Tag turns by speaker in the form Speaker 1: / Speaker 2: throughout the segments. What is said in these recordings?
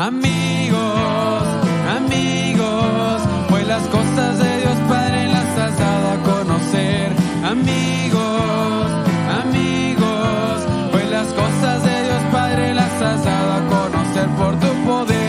Speaker 1: amigos, amigos, pues las cosas de Dios Padre las has dado a conocer. Amigos, amigos, pues las cosas de Dios Padre las has dado a conocer por tu poder.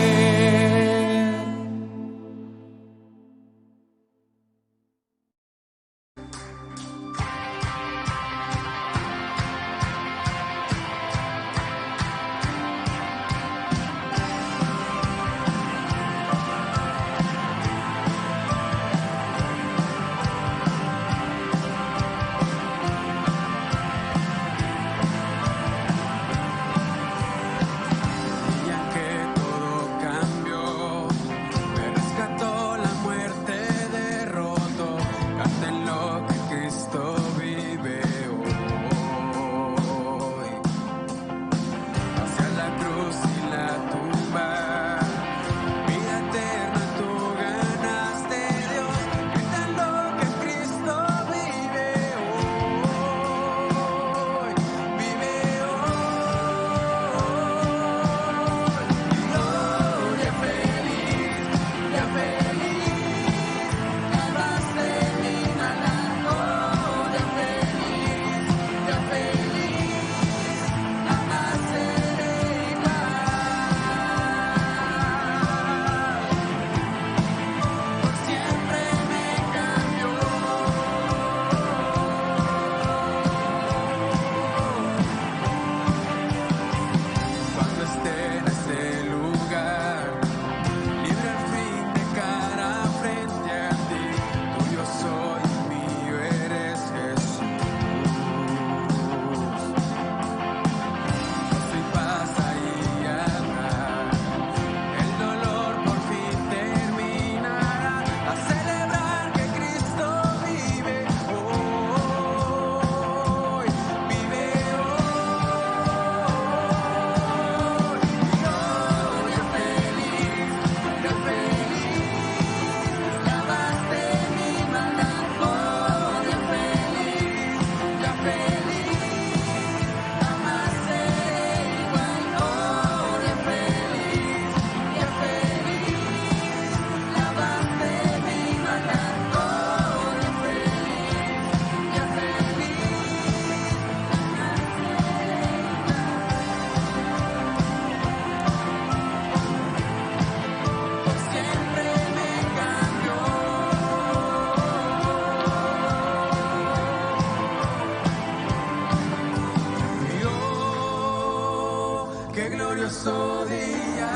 Speaker 2: Qué glorioso día,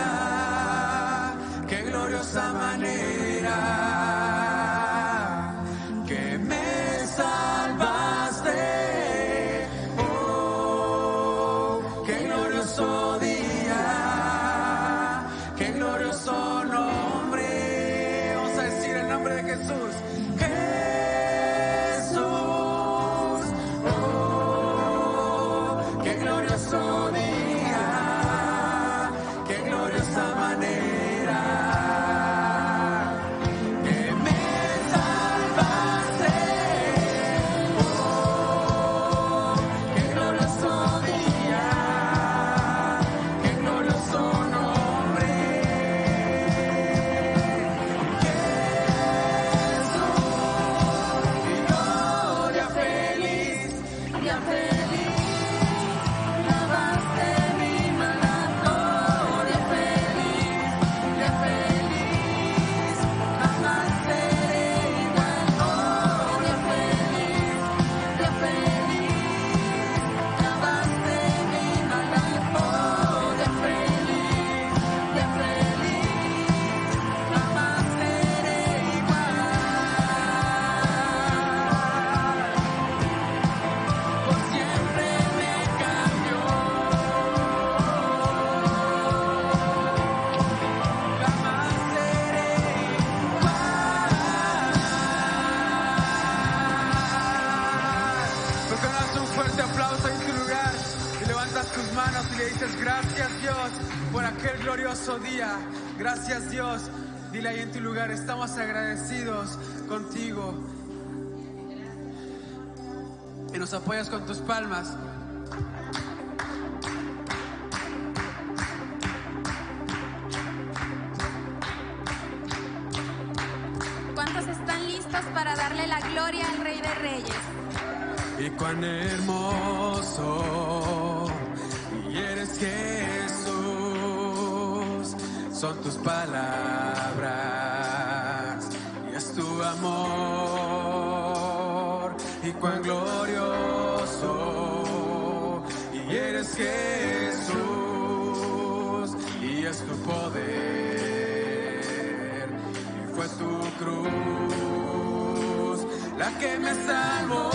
Speaker 2: qué gloriosa manera que me salvaste. Oh, qué glorioso día, qué glorioso nombre. Vamos a decir el nombre de Jesús. Jesús, oh, qué glorioso día. Día. Gracias, Dios. Dile ahí en tu lugar, estamos agradecidos contigo. Y nos apoyas con tus palmas.
Speaker 3: gloria al Rey de Reyes.
Speaker 1: Y cuán hermoso y eres Jesús, son tus palabras y es tu amor. Y cuán glorioso y eres Jesús y es tu poder y fue tu cruz la que me salvó.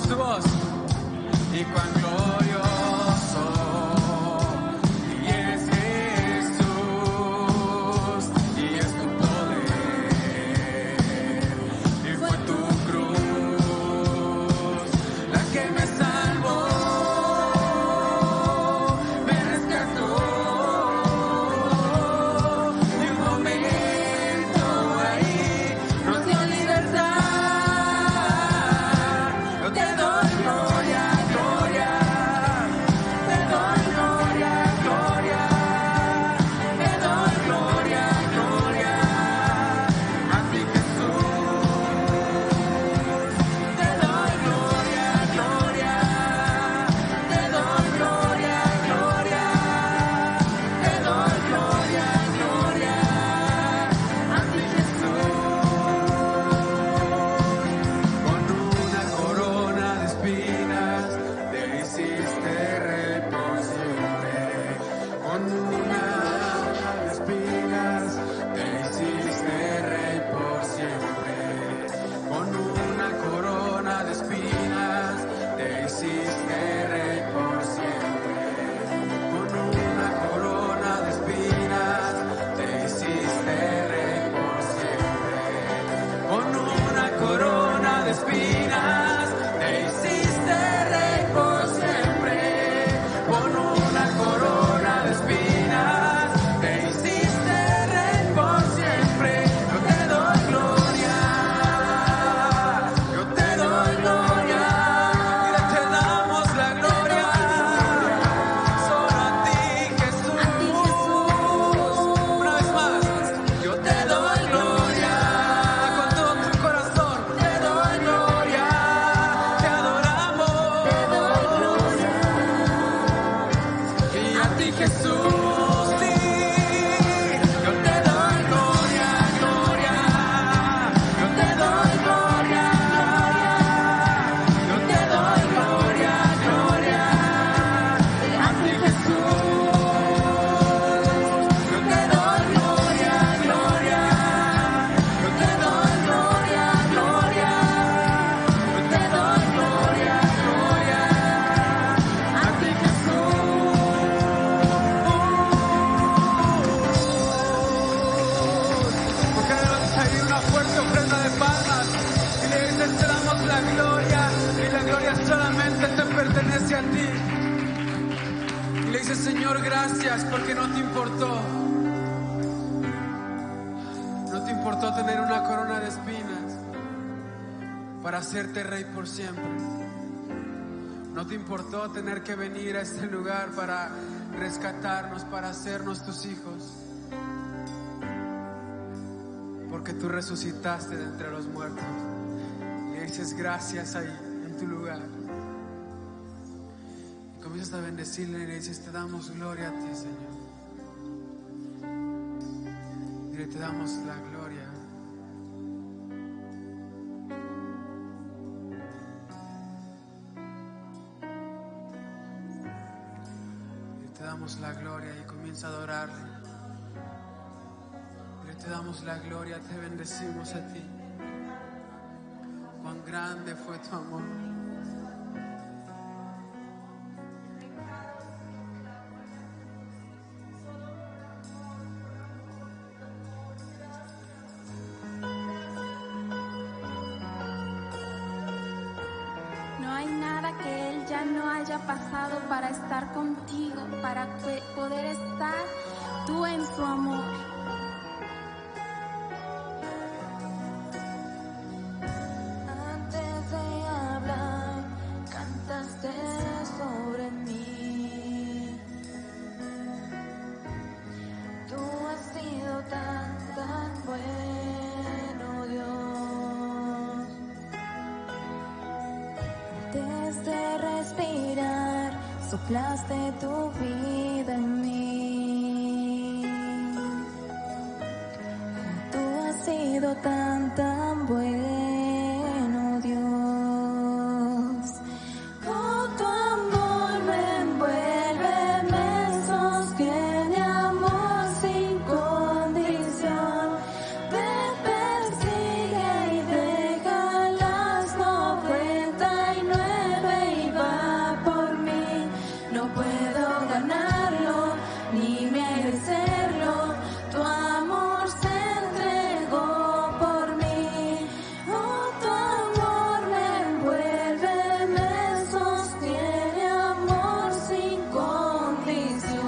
Speaker 1: Tu voz y cuán glorioso y eres Jesús y es tu poder y fue tu cruz la que me salvó, me rescató y un momento ahí nos dio libertad. Señor, gracias porque no te importó tener una corona de espinas para hacerte rey por siempre. No te importó tener que venir a este lugar para rescatarnos, para hacernos tus hijos, porque tú resucitaste de entre los muertos. Y dices gracias ahí en tu lugar. Comienzas a bendecirle y le dices: te damos gloria a ti, Señor. Dile: te damos la gloria. Dile: te damos la gloria. Y
Speaker 2: comienza a adorarle. Dile, te damos la gloria, te bendecimos a ti. Cuán grande fue tu amor.
Speaker 3: No hay nada que Él ya no haya pasado para estar contigo, para poder estar tú en su amor.
Speaker 4: Antes de hablar, cantaste sobre mí. Tú has sido tan, tan bueno, Dios. Desde respirar, soplaste tu vida en mí. Tú has sido tan, tan bueno, Dios. Con tu amor me envuelve, me sostiene, amor sin condición. Me persigue y deja las 99 y va por mí. No puedo ganarlo ni merecerlo. Tu amor se entregó por mí. Oh, tu amor me envuelve, me sostiene, amor sin condición.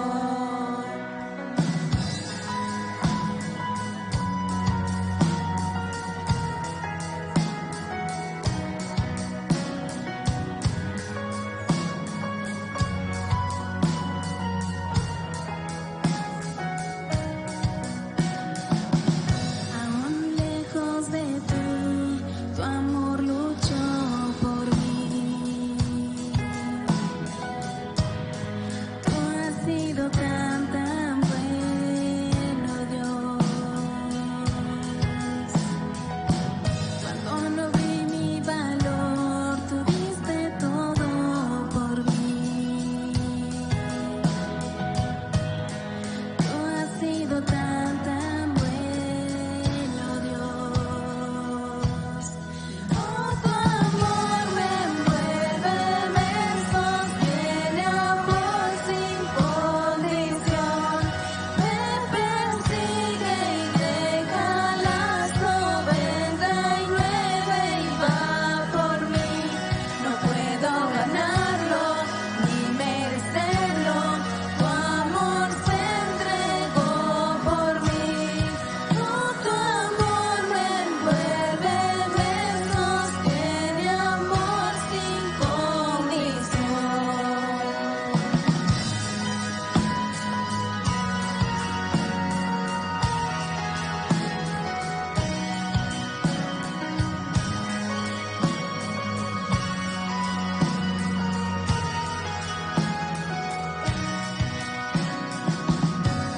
Speaker 4: Aún lejos de ti, tu amor luchó por mí. Tú has sido tan, tan bueno, Dios. Cuando no vi mi valor, tú diste todo por mí. Tú has sido tan, tan bueno, Dios. Oh, tu amor me envuelve, me sostiene, amor sin condición. Me persigue y deja las 99 y va por mí. No puedo ganarlo ni merecerlo. Tu amor se entregó por mí. Oh, tu amor me envuelve, me sostiene, amor sin condición.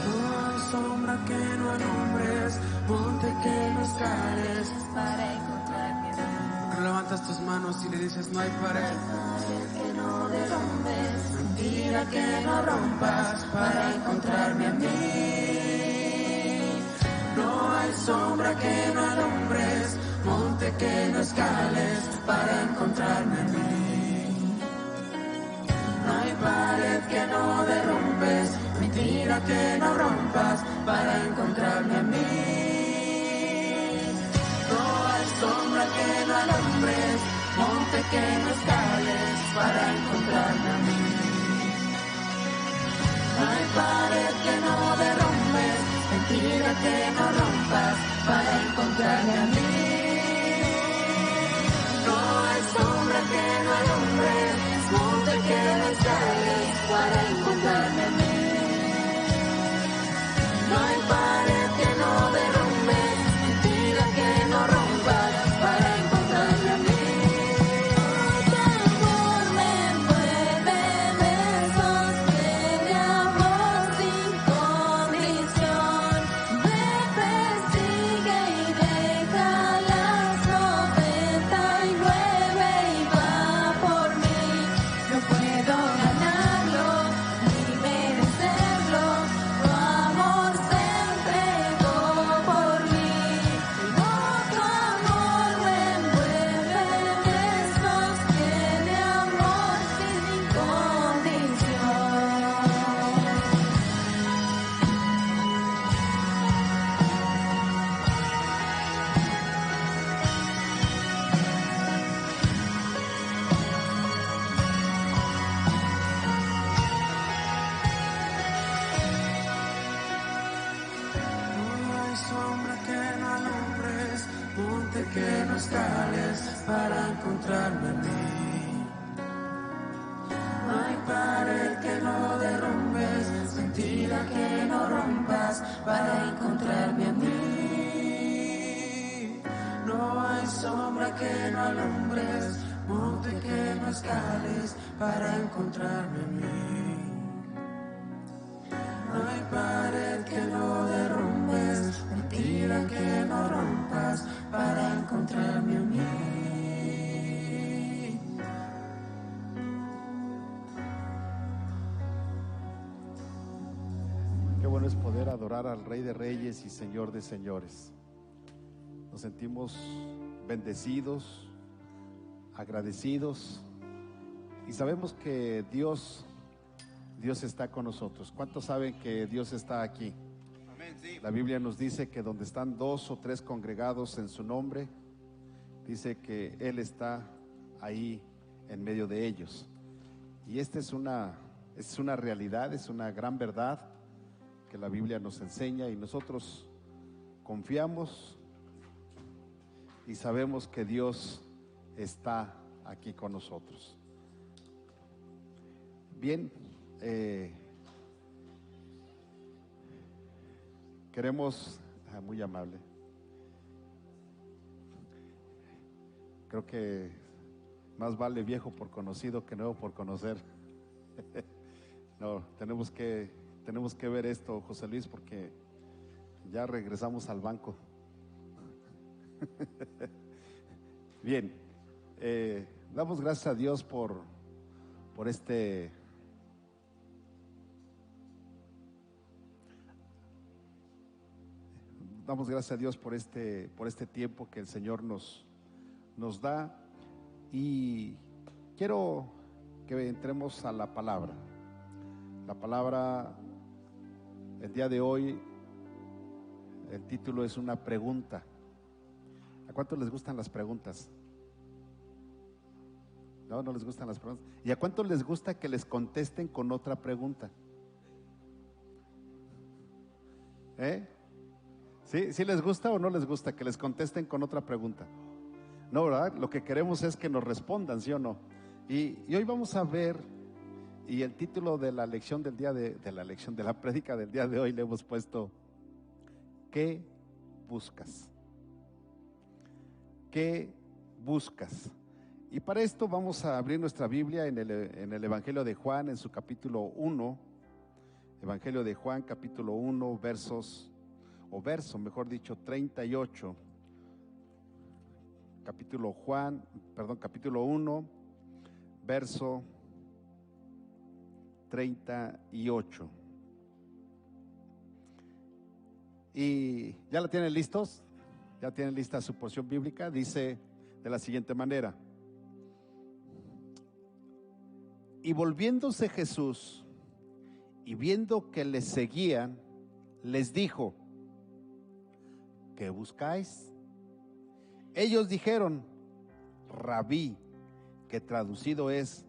Speaker 2: No hay sombra que no alumbres, monte que no escales.
Speaker 4: Para encontrarme a mí,
Speaker 2: Levantas tus manos y le dices, no hay pared.
Speaker 4: que no derrumbes, mentira que no rompas, para encontrarme a mí.
Speaker 2: No hay sombra que no alumbres, monte que no escales para encontrarme a mí. No hay pared que no derrumbes, mentira que no rompas para encontrarme a mí. No hay sombra que no alumbres, monte que no escales para encontrarme a mí. No hay pared que no derrumbes, mentira que no rompas para encontrarme a mí. No hay sombra que no alumbres, monte que no escales para encontrarme a mí. No hay pared que no derrumbes, mentira que no rompas para encontrarme a mí.
Speaker 4: Tu amor me envuelve, me sostiene, amor sin condición. Me persigue y deja las
Speaker 2: que no escales para encontrarme a mí. No hay pared que no derrumbes, mentira que no rompas para encontrarme a mí. No hay sombra que no alumbres, monte que no escales para encontrarme a mí. No hay pared que no derrumbes, mentira que no rompas para encontrarme a mí.
Speaker 5: Qué bueno es poder adorar al Rey de Reyes y Señor de Señores. Nos sentimos bendecidos, agradecidos y sabemos que Dios está con nosotros. ¿Cuántos saben que Dios está aquí?
Speaker 6: Amén, sí.
Speaker 5: La Biblia nos dice que donde están 2 o 3 congregados en su nombre, dice que Él está ahí en medio de ellos. Y esta es una realidad, es una gran verdad que la Biblia nos enseña y nosotros confiamos y sabemos que Dios está aquí con nosotros. Bien, queremos, muy amable, creo que más vale viejo por conocido que nuevo por conocer. No, tenemos que ver esto, José Luis, porque ya regresamos al banco. Bien, damos gracias a Dios por este damos gracias a Dios por este tiempo que el Señor nos da, y quiero que entremos a la palabra. La palabra el día de hoy, el título es una pregunta. ¿A cuántos les gustan las preguntas? No les gustan las preguntas. ¿Y a cuántos les gusta que les contesten con otra pregunta? ¿Sí les gusta o no les gusta que les contesten con otra pregunta? No, ¿verdad? Lo que queremos es que nos respondan, ¿sí o no? Y hoy vamos a ver, y el título de la lección del día de la prédica del día de hoy le hemos puesto: ¿qué buscas? ¿Qué buscas? Y para esto vamos a abrir nuestra Biblia en el Evangelio de Juan, en su capítulo 1. Evangelio de Juan, capítulo 1, verso 38. Capítulo 1, verso 38. ¿Y ya la tienen listos? ¿Ya tienen lista su porción bíblica? Dice de la siguiente manera: y volviéndose Jesús y viendo que les seguían, les dijo: ¿qué buscáis? Ellos dijeron: Rabí, que traducido es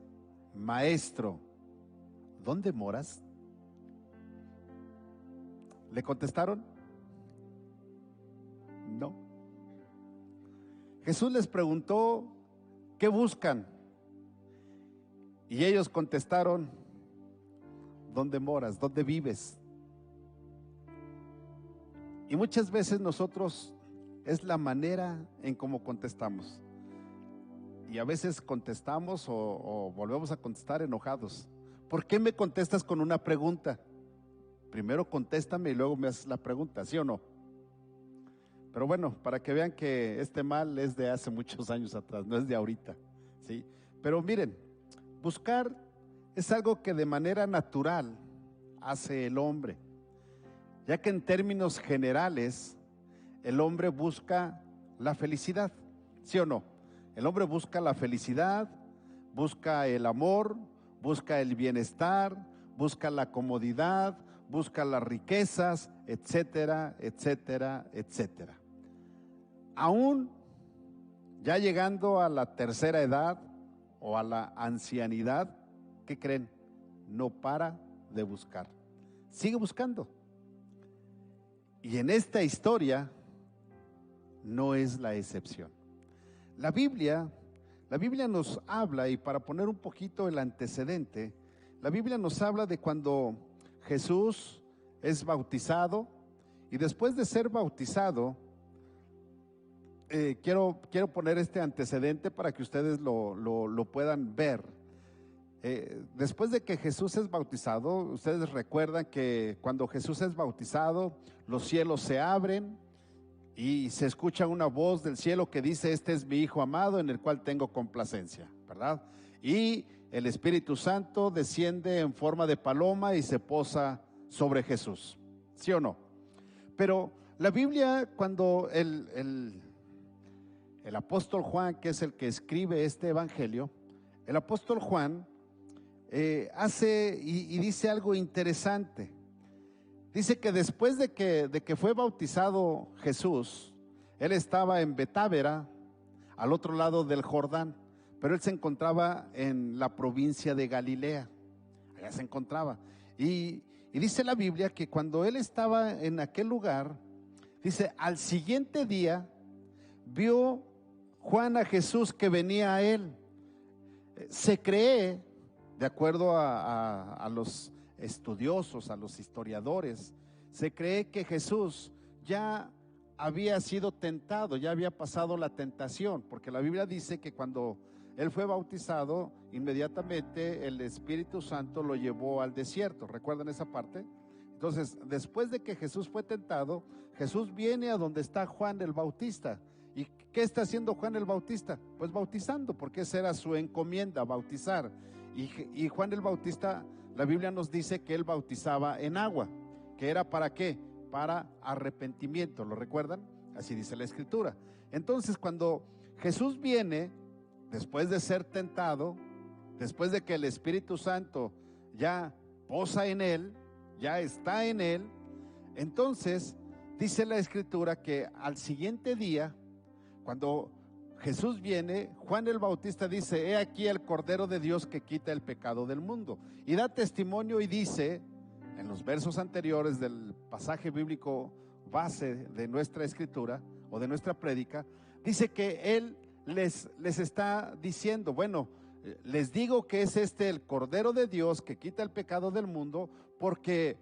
Speaker 5: maestro, ¿dónde moras? ¿Le contestaron? No. Jesús les preguntó: ¿qué buscan? Y ellos contestaron: ¿dónde moras? ¿Dónde vives? Y muchas veces nosotros es la manera en cómo contestamos. Y a veces contestamos o volvemos a contestar enojados. ¿Por qué me contestas con una pregunta? Primero contéstame y luego me haces la pregunta, ¿sí o no? Pero bueno, para que vean que este mal es de hace muchos años atrás, no es de ahorita, ¿sí? Pero miren, buscar es algo que de manera natural hace el hombre, ya que en términos generales el hombre busca la felicidad, ¿sí o no? El hombre busca la felicidad, busca el amor, busca el bienestar, busca la comodidad, busca las riquezas, etcétera, etcétera, etcétera. Aún ya llegando a la tercera edad o a la ancianidad, ¿qué creen? No para de buscar, sigue buscando. Y en esta historia no es la excepción. La Biblia nos habla, y para poner un poquito el antecedente, la Biblia nos habla de cuando Jesús es bautizado, y después de ser bautizado, quiero poner este antecedente para que ustedes lo puedan ver. Después de que Jesús es bautizado, ustedes recuerdan que cuando Jesús es bautizado, los cielos se abren y se escucha una voz del cielo que dice: este es mi Hijo amado en el cual tengo complacencia, ¿verdad? Y el Espíritu Santo desciende en forma de paloma y se posa sobre Jesús, ¿sí o no? Pero la Biblia, cuando el apóstol Juan, que es el que escribe este evangelio, el apóstol Juan hace y dice algo interesante. Dice que después de que fue bautizado Jesús, él estaba en Betávera, al otro lado del Jordán, pero él se encontraba en la provincia de Galilea, allá se encontraba. Y dice la Biblia que cuando él estaba en aquel lugar, dice, al siguiente día vio Juan a Jesús que venía a él. Se cree, de acuerdo a los estudiosos, a los historiadores, se cree que Jesús ya había sido tentado, ya había pasado la tentación, porque la Biblia dice que cuando él fue bautizado, inmediatamente el Espíritu Santo lo llevó al desierto. ¿Recuerdan esa parte? Entonces, después de que Jesús fue tentado, Jesús viene a donde está Juan el Bautista. ¿Y qué está haciendo Juan el Bautista? Pues bautizando, porque esa era su encomienda, bautizar. Y Juan el Bautista, la Biblia nos dice que él bautizaba en agua, que era ¿para qué? Para arrepentimiento, ¿lo recuerdan? Así dice la Escritura. Entonces, cuando Jesús viene, después de ser tentado, después de que el Espíritu Santo ya posa en él, ya está en él, entonces dice la Escritura que al siguiente día, cuando Jesús viene, Juan el Bautista dice: he aquí el Cordero de Dios que quita el pecado del mundo. Y da testimonio y dice, en los versos anteriores del pasaje bíblico base de nuestra escritura o de nuestra prédica, dice que él les está diciendo: bueno, les digo que es este el Cordero de Dios que quita el pecado del mundo, porque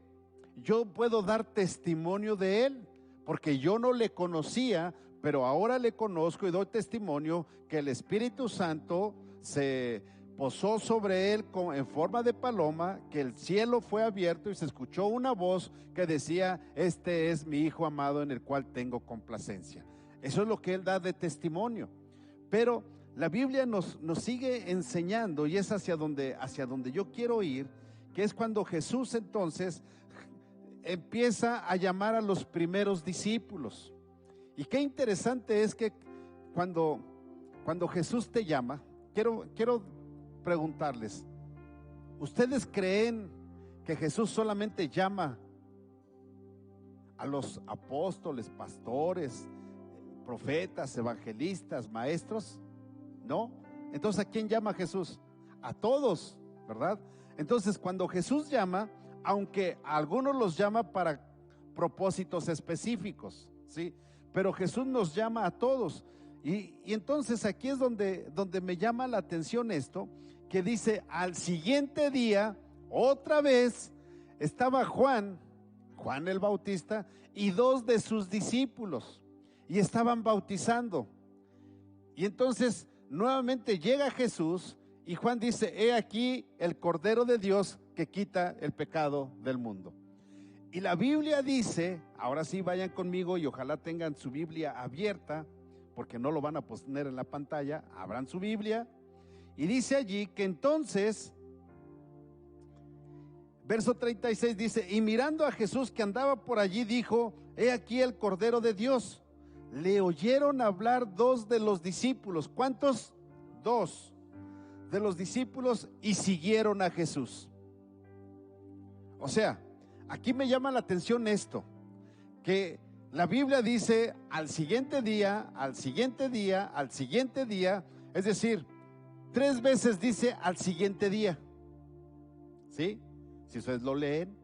Speaker 5: yo puedo dar testimonio de él, porque yo no le conocía, pero ahora le conozco y doy testimonio que el Espíritu Santo se posó sobre él en forma de paloma, que el cielo fue abierto y se escuchó una voz que decía: este es mi Hijo amado en el cual tengo complacencia. Eso es lo que él da de testimonio. Pero la Biblia nos sigue enseñando, y es hacia donde yo quiero ir, que es cuando Jesús entonces empieza a llamar a los primeros discípulos. Y qué interesante es que cuando Jesús te llama, quiero preguntarles: ¿ustedes creen que Jesús solamente llama a los apóstoles, pastores, profetas, evangelistas, maestros? ¿No? Entonces, ¿a quién llama Jesús? A todos, ¿verdad? Entonces, cuando Jesús llama, aunque a algunos los llama para propósitos específicos, ¿sí? Pero Jesús nos llama a todos. Y entonces aquí es donde me llama la atención esto, que dice: al siguiente día, otra vez, estaba Juan el Bautista y 2 de sus discípulos, y estaban bautizando. Y entonces nuevamente llega Jesús y Juan dice: he aquí el Cordero de Dios que quita el pecado del mundo. Y la Biblia dice, ahora sí vayan conmigo y ojalá tengan su Biblia abierta, porque no lo van a poner en la pantalla, abran su Biblia, y dice allí que entonces, verso 36 dice: y mirando a Jesús que andaba por allí, dijo: he aquí el Cordero de Dios. Le oyeron hablar 2 de los discípulos. ¿Cuántos? 2 de los discípulos, y siguieron a Jesús. O sea, aquí me llama la atención esto, que la Biblia dice al siguiente día, al siguiente día, al siguiente día, es decir, 3 veces dice al siguiente día, ¿sí? Si ustedes lo leen.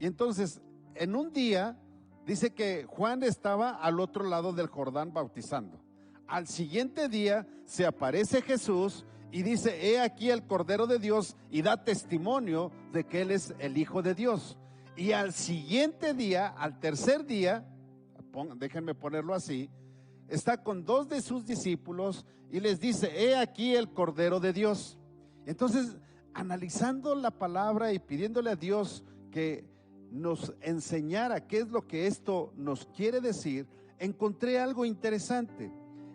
Speaker 5: Y entonces, en un día, dice que Juan estaba al otro lado del Jordán bautizando. Al siguiente día se aparece Jesús y dice: he aquí el Cordero de Dios, y da testimonio de que Él es el Hijo de Dios. Y al siguiente día, al tercer día, déjenme ponerlo así, está con 2 de sus discípulos y les dice: he aquí el Cordero de Dios. Entonces, analizando la palabra y pidiéndole a Dios que nos enseñara qué es lo que esto nos quiere decir, encontré algo interesante.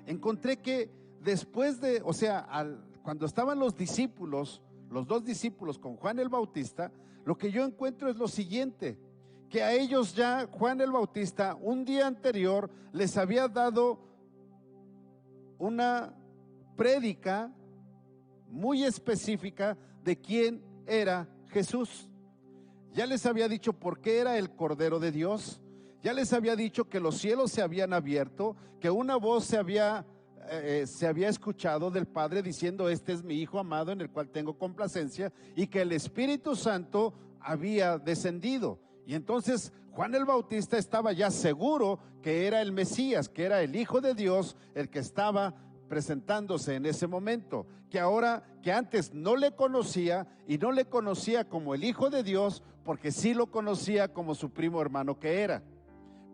Speaker 5: Encontré que después de, cuando estaban los discípulos, los 2 discípulos con Juan el Bautista, lo que yo encuentro es lo siguiente: que a ellos ya Juan el Bautista un día anterior les había dado una prédica muy específica de quién era Jesús. Ya les había dicho por qué era el Cordero de Dios. Ya les había dicho que los cielos se habían abierto, que una voz se había escuchado del Padre diciendo: este es mi Hijo amado en el cual tengo complacencia, y que el Espíritu Santo había descendido. Y entonces Juan el Bautista estaba ya seguro que era el Mesías, que era el Hijo de Dios, el que estaba presentándose en ese momento, que antes no le conocía, y no le conocía como el Hijo de Dios, porque sí lo conocía como su primo hermano que era,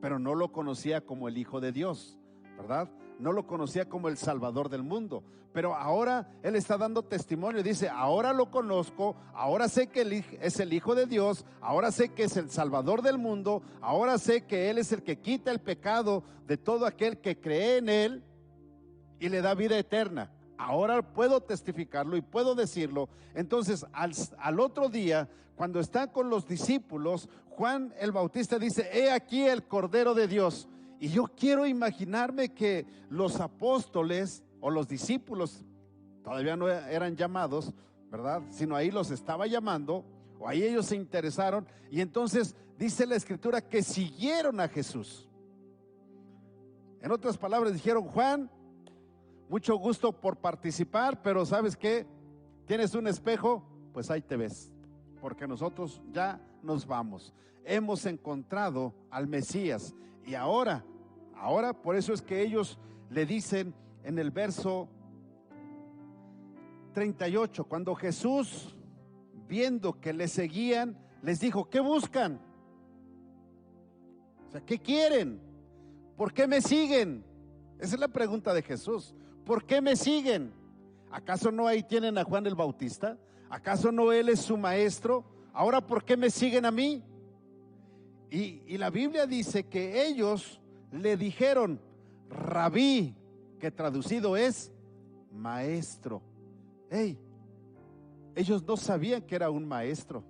Speaker 5: pero no lo conocía como el Hijo de Dios, ¿verdad? No lo conocía como el Salvador del mundo. Pero ahora Él está dando testimonio y dice: ahora lo conozco, ahora sé que Él es el Hijo de Dios, ahora sé que es el Salvador del mundo, ahora sé que Él es el que quita el pecado de todo aquel que cree en Él y le da vida eterna. Ahora puedo testificarlo y puedo decirlo. Entonces al otro día, cuando está con los discípulos, Juan el Bautista dice: he aquí el Cordero de Dios. Y yo quiero imaginarme que los apóstoles o los discípulos todavía no eran llamados, ¿verdad? Sino ahí los estaba llamando, o ahí ellos se interesaron, y entonces dice la Escritura que siguieron a Jesús. En otras palabras, dijeron: Juan, mucho gusto por participar, pero ¿sabes qué? ¿Tienes un espejo? Pues ahí te ves, porque nosotros ya nos vamos. Hemos encontrado al Mesías. Y ahora por eso es que ellos le dicen en el verso 38, cuando Jesús, viendo que le seguían, les dijo: ¿qué buscan? O sea, ¿qué quieren? ¿Por qué me siguen? Esa es la pregunta de Jesús. ¿Por qué me siguen? ¿Acaso no ahí tienen a Juan el Bautista? ¿Acaso no él es su maestro? Ahora, ¿por qué me siguen a mí? Y la Biblia dice que ellos le dijeron: Rabí, que traducido es maestro. Ellos no sabían que era un maestro.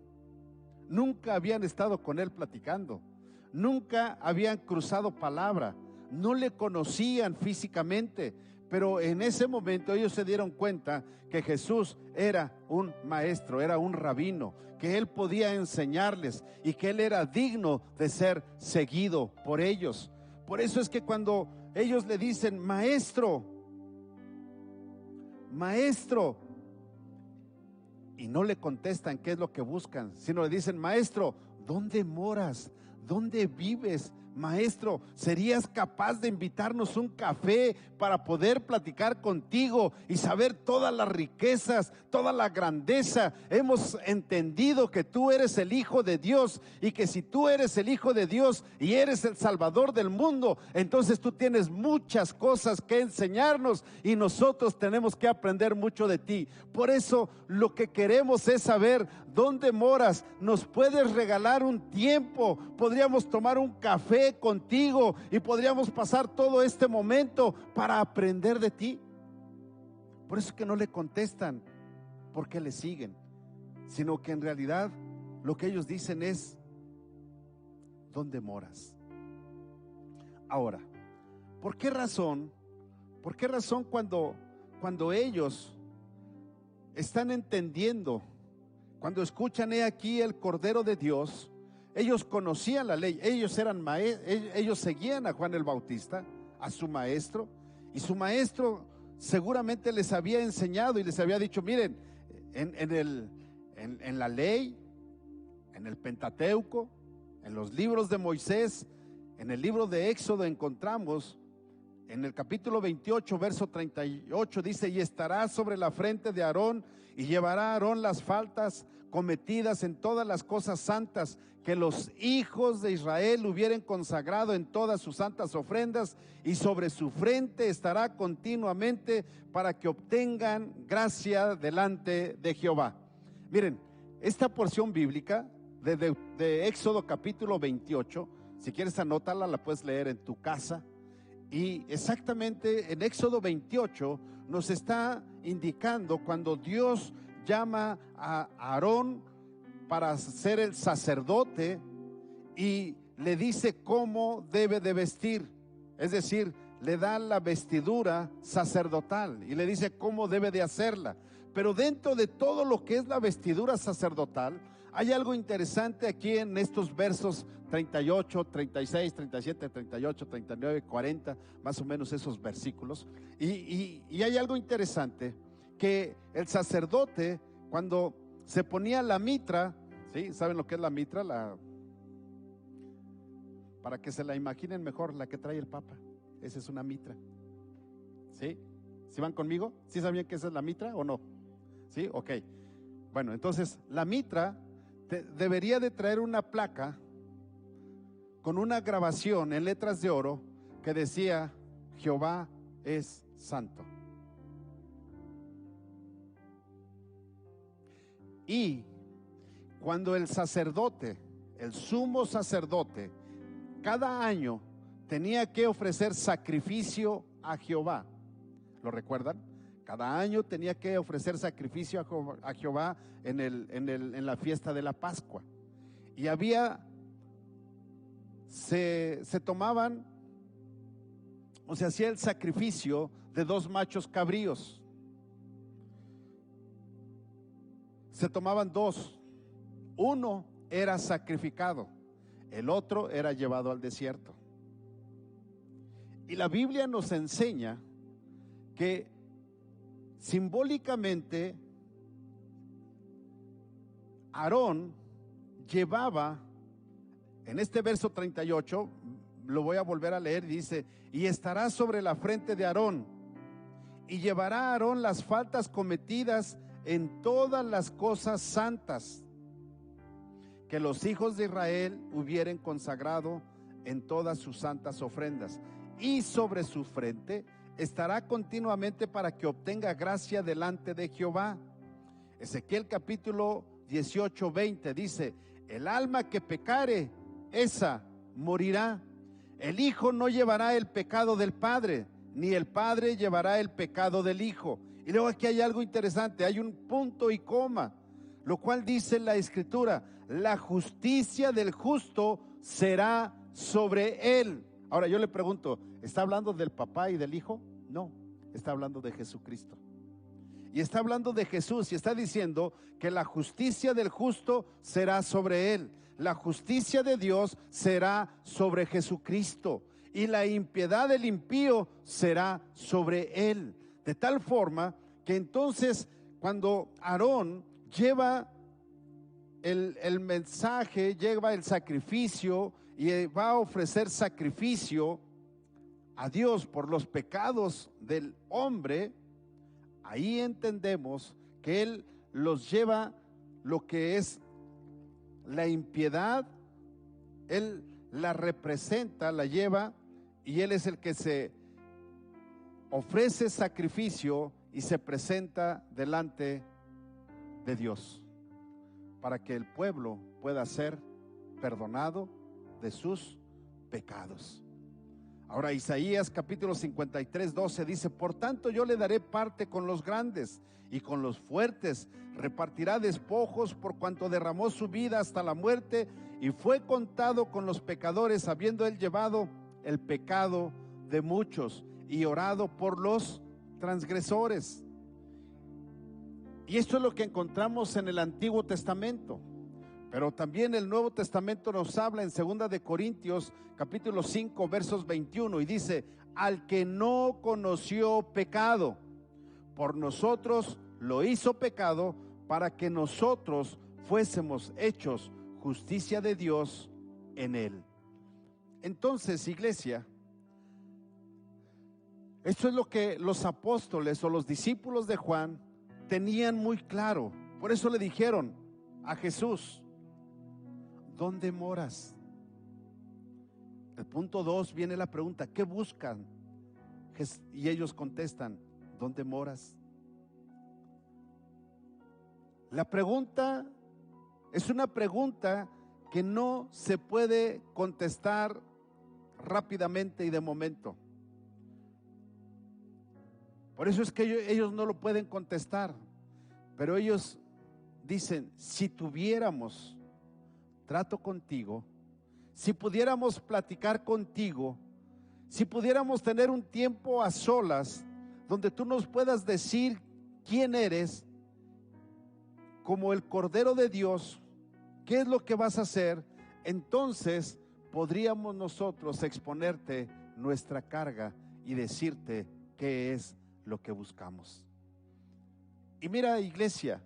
Speaker 5: Nunca habían estado con él platicando. Nunca habían cruzado palabra. No le conocían físicamente. Pero en ese momento ellos se dieron cuenta que Jesús era un maestro, era un rabino, que él podía enseñarles y que él era digno de ser seguido por ellos. Por eso es que cuando ellos le dicen: maestro, maestro, y no le contestan qué es lo que buscan, sino le dicen: maestro, ¿dónde moras? ¿Dónde vives? Maestro, ¿serías capaz de invitarnos un café para poder platicar contigo y saber todas las riquezas, toda la grandeza? Hemos entendido que tú eres el Hijo de Dios, y que si tú eres el Hijo de Dios y eres el Salvador del mundo, entonces tú tienes muchas cosas que enseñarnos, y nosotros tenemos que aprender mucho de ti. Por eso lo que queremos es saber dónde moras. ¿Nos puedes regalar un tiempo? Podríamos tomar un café contigo y podríamos pasar todo este momento para aprender de ti. Por eso es que no le contestan porque le siguen, sino que en realidad lo que ellos dicen es: ¿dónde moras? Ahora, ¿por qué razón cuando ellos están entendiendo, cuando escuchan: he aquí el Cordero de Dios? Ellos conocían la ley, ellos seguían a Juan el Bautista, a su maestro, y su maestro seguramente les había enseñado y les había dicho: miren, en la ley, en el Pentateuco, en los libros de Moisés, en el libro de Éxodo encontramos, en el capítulo 28, verso 38, dice: y estará sobre la frente de Aarón, y llevará a Aarón las faltas cometidas en todas las cosas santas que los hijos de Israel hubieren consagrado en todas sus santas ofrendas, y sobre su frente estará continuamente para que obtengan gracia delante de Jehová. Miren, esta porción bíblica de Éxodo capítulo 28, si quieres anótala, la puedes leer en tu casa. Y exactamente en Éxodo 28 nos está indicando cuando Dios llama a Aarón para ser el sacerdote y le dice cómo debe de vestir. Es decir, le da la vestidura sacerdotal y le dice cómo debe de hacerla. Pero dentro de todo lo que es la vestidura sacerdotal, hay algo interesante aquí en estos versos 38, 36, 37, 38, 39, 40, más o menos esos versículos. Y hay algo interesante, que el sacerdote, cuando se ponía la mitra, ¿sí? ¿Saben lo que es la mitra? Para que se la imaginen mejor, la que trae el Papa. Esa es una mitra. ¿Sí? ¿Sí van conmigo? ¿Sí sabían que esa es la mitra o no? ¿Sí? Ok. Bueno, entonces la mitra debería de traer una placa con una grabación en letras de oro que decía: Jehová es santo. Y cuando el sacerdote, el sumo sacerdote, cada año tenía que ofrecer sacrificio a Jehová, ¿lo recuerdan? Cada año tenía que ofrecer sacrificio a Jehová en la fiesta de la Pascua. Y se tomaban, o se hacía el sacrificio de 2 machos cabríos. Se tomaban 2. Uno era sacrificado, el otro era llevado al desierto. Y la Biblia nos enseña que simbólicamente Aarón llevaba, en este verso 38, lo voy a volver a leer, dice: y estará sobre la frente de Aarón, y llevará a Aarón las faltas cometidas en todas las cosas santas que los hijos de Israel hubieren consagrado en todas sus santas ofrendas, y sobre su frente estará continuamente para que obtenga gracia delante de Jehová. Ezequiel capítulo 18, 20 dice: el alma que pecare, esa morirá. El hijo no llevará el pecado del padre, ni el padre llevará el pecado del hijo. Y luego aquí hay algo interesante, hay un punto y coma, lo cual dice la escritura: la justicia del justo será sobre él. Ahora yo le pregunto, ¿está hablando del papá y del hijo? No, está hablando de Jesucristo. Y está hablando de Jesús y está diciendo que la justicia del justo será sobre él. La justicia de Dios será sobre Jesucristo y la impiedad del impío será sobre él. De tal forma que entonces cuando Aarón lleva el mensaje, lleva el sacrificio y va a ofrecer sacrificio a Dios por los pecados del hombre, ahí entendemos que él los lleva lo que es la impiedad, él la representa, la lleva, y él es el que se ofrece sacrificio y se presenta delante de Dios para que el pueblo pueda ser perdonado de sus pecados. Ahora Isaías capítulo 53, 12 dice: por tanto yo le daré parte con los grandes y con los fuertes, repartirá despojos por cuanto derramó su vida hasta la muerte y fue contado con los pecadores, habiendo él llevado el pecado de muchos y orado por los transgresores. Y esto es lo que encontramos en el Antiguo Testamento. Pero también el Nuevo Testamento nos habla en 2 de Corintios capítulo 5 versos 21 y dice: al que no conoció pecado, por nosotros lo hizo pecado, para que nosotros fuésemos hechos justicia de Dios en él. Entonces, iglesia, esto es lo que los apóstoles o los discípulos de Juan tenían muy claro. Por eso le dijeron a Jesús: ¿dónde moras? El punto 2 viene la pregunta: ¿qué buscan? Y ellos contestan: ¿dónde moras? La pregunta es una pregunta que no se puede contestar rápidamente y de momento. Por eso es que ellos no lo pueden contestar. Pero ellos dicen: si tuviéramos trato contigo, si pudiéramos platicar contigo, si pudiéramos tener un tiempo a solas donde tú nos puedas decir quién eres, como el Cordero de Dios, qué es lo que vas a hacer, entonces podríamos nosotros exponerte nuestra carga y decirte qué es lo que buscamos. Y mira, iglesia,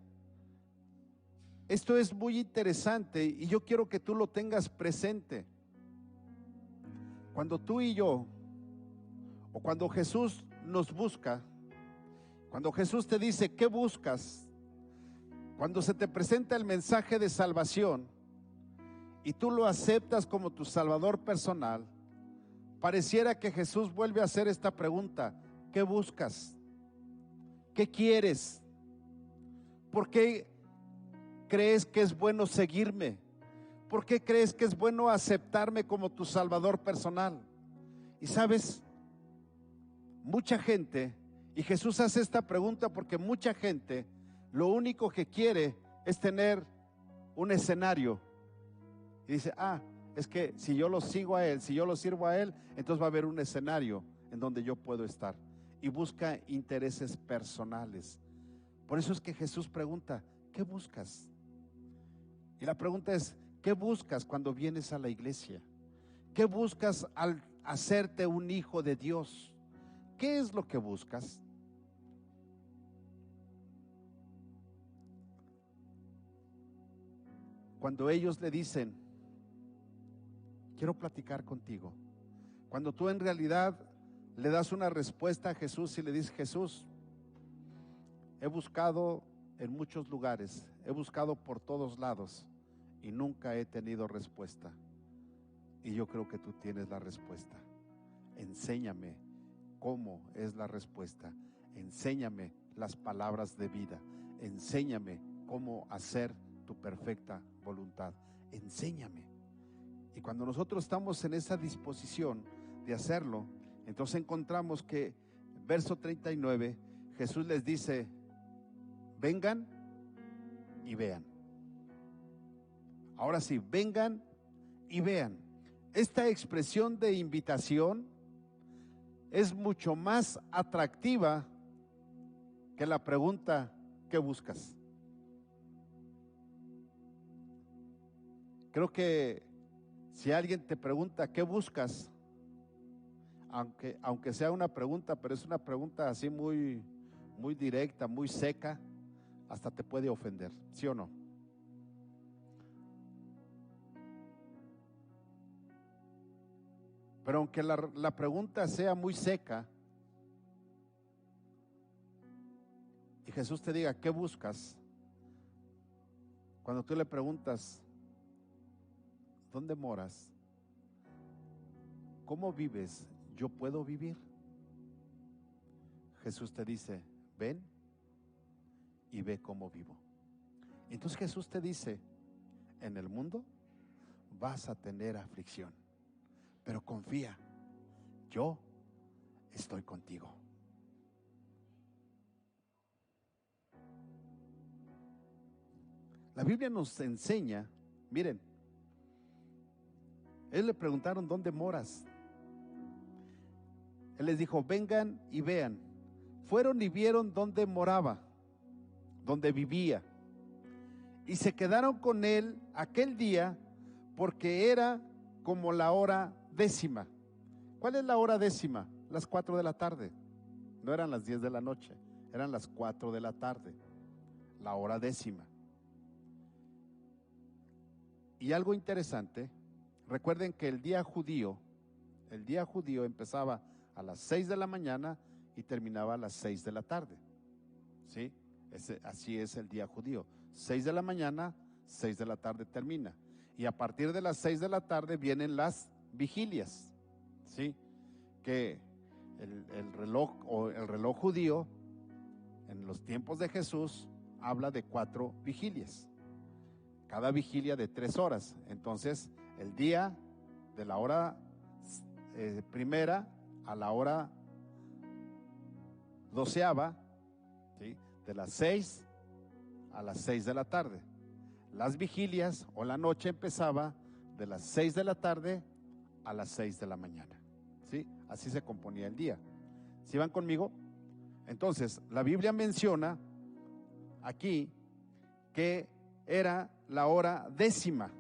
Speaker 5: esto es muy interesante y yo quiero que tú lo tengas presente. Cuando tú y yo, o cuando Jesús nos busca, cuando Jesús te dice ¿qué buscas?, cuando se te presenta el mensaje de salvación y tú lo aceptas como tu Salvador personal, pareciera que Jesús vuelve a hacer esta pregunta: ¿qué buscas? ¿Qué quieres? ¿Por qué crees que es bueno seguirme? ¿Por qué crees que es bueno aceptarme como tu Salvador personal? Y sabes, mucha gente, y Jesús hace esta pregunta porque mucha gente lo único que quiere es tener un escenario. Y dice: es que si yo lo sigo a Él, si yo lo sirvo a Él, entonces va a haber un escenario en donde yo puedo estar. Y busca intereses personales. Por eso es que Jesús pregunta: ¿qué buscas? Y la pregunta es: ¿qué buscas cuando vienes a la iglesia? ¿Qué buscas al hacerte un hijo de Dios? ¿Qué es lo que buscas? Cuando ellos le dicen: quiero platicar contigo, cuando tú en realidad le das una respuesta a Jesús y le dices: Jesús, he buscado en muchos lugares, he buscado por todos lados y nunca he tenido respuesta, y yo creo que tú tienes la respuesta. Enséñame cómo es la respuesta, enséñame las palabras de vida, enséñame cómo hacer tu perfecta voluntad, enséñame. Y cuando nosotros estamos en esa disposición de hacerlo, entonces encontramos que verso 39, Jesús les dice: vengan y vean. Ahora sí, vengan y vean. Esta expresión de invitación es mucho más atractiva que la pregunta: ¿qué buscas? Creo que si alguien te pregunta ¿qué buscas?, aunque sea una pregunta, pero es una pregunta así muy, muy directa, muy seca, hasta te puede ofender, ¿sí o no? Pero aunque la pregunta sea muy seca y Jesús te diga ¿qué buscas?, cuando tú le preguntas ¿dónde moras? ¿Cómo vives? ¿Yo puedo vivir? Jesús te dice: ven y ve cómo vivo. Entonces Jesús te dice: en el mundo vas a tener aflicción, pero confía, yo estoy contigo. La Biblia nos enseña, miren, ellos le preguntaron ¿dónde moras? Él les dijo: vengan y vean. Fueron y vieron dónde moraba, dónde vivía, y se quedaron con él aquel día, porque era como la hora 10. ¿Cuál es la hora 10? Las 4 de la tarde. No eran las 10 de la noche, eran las 4 de la tarde, la hora 10. Y algo interesante, recuerden que el día judío El día judío empezaba a las 6 de la mañana y terminaba a las 6 de la tarde. ¿Sí? Así es el día judío. 6 de la mañana, 6 de la tarde termina. Y a partir de las 6 de la tarde vienen las vigilias. ¿Sí? Que el reloj judío en los tiempos de Jesús habla de 4 vigilias. Cada vigilia de 3 horas. Entonces, el día de la hora primera a la hora 12ª, ¿sí? De las 6 a las 6 de la tarde. Las vigilias o la noche empezaba de las 6 de la tarde a las 6 de la mañana. ¿Sí? Así se componía el día. ¿Sí van conmigo? Entonces, la Biblia menciona aquí que era la hora 10ª.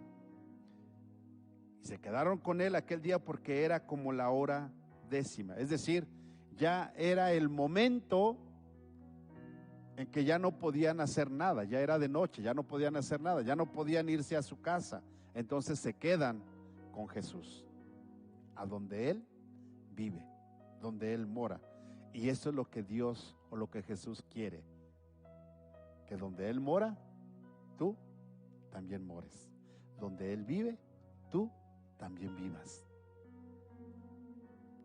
Speaker 5: Y se quedaron con él aquel día porque era como la hora 10ª. Es decir, ya era el momento en que ya no podían hacer nada, ya era de noche, ya no podían hacer nada, ya no podían irse a su casa. Entonces se quedan con Jesús, a donde Él vive, donde Él mora. Y eso es lo que Dios o lo que Jesús quiere, que donde Él mora, tú también mores. Donde Él vive, tú también vivas.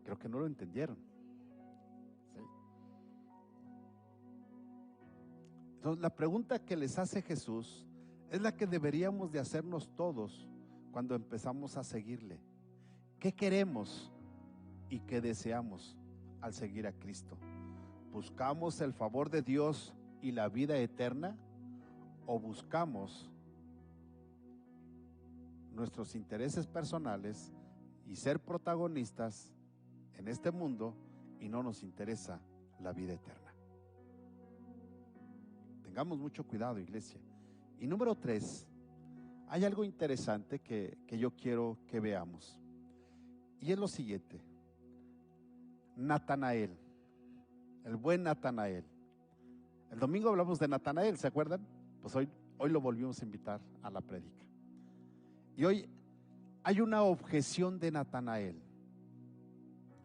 Speaker 5: Creo que no lo entendieron. ¿Sí? Entonces, la pregunta que les hace Jesús es la que deberíamos de hacernos todos cuando empezamos a seguirle. ¿Qué queremos y qué deseamos al seguir a Cristo? ¿Buscamos el favor de Dios y la vida eterna o buscamos nuestros intereses personales y ser protagonistas en este mundo y no nos interesa la vida eterna? Tengamos mucho cuidado, iglesia. Y número 3, hay algo interesante que yo quiero que veamos, y es lo siguiente. Natanael, el buen Natanael. El domingo hablamos de Natanael, ¿se acuerdan? Pues hoy lo volvimos a invitar a la prédica. Y hoy hay una objeción de Natanael.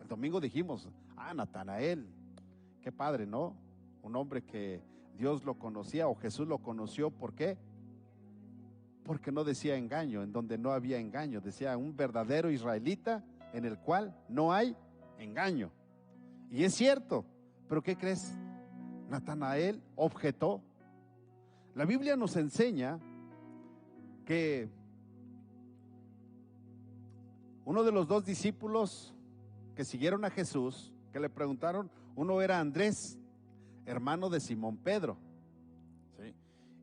Speaker 5: El domingo dijimos, Natanael, qué padre, ¿no? Un hombre que Dios lo conocía o Jesús lo conoció. ¿Por qué? Porque no decía engaño, en donde no había engaño. Decía un verdadero israelita en el cual no hay engaño. Y es cierto, pero ¿qué crees? Natanael objetó. La Biblia nos enseña que uno de los 2 discípulos que siguieron a Jesús, que le preguntaron, uno era Andrés, hermano de Simón Pedro. ¿Sí?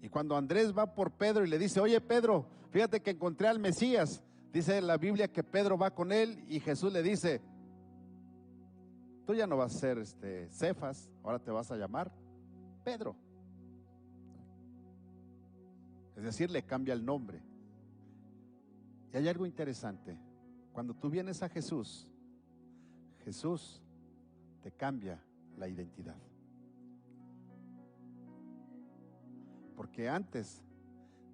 Speaker 5: Y cuando Andrés va por Pedro y le dice, oye Pedro, fíjate que encontré al Mesías, dice la Biblia que Pedro va con él y Jesús le dice, tú ya no vas a ser Cefas, ahora te vas a llamar Pedro. Es decir, le cambia el nombre. Y hay algo interesante. Cuando tú vienes a Jesús, Jesús te cambia la identidad. Porque antes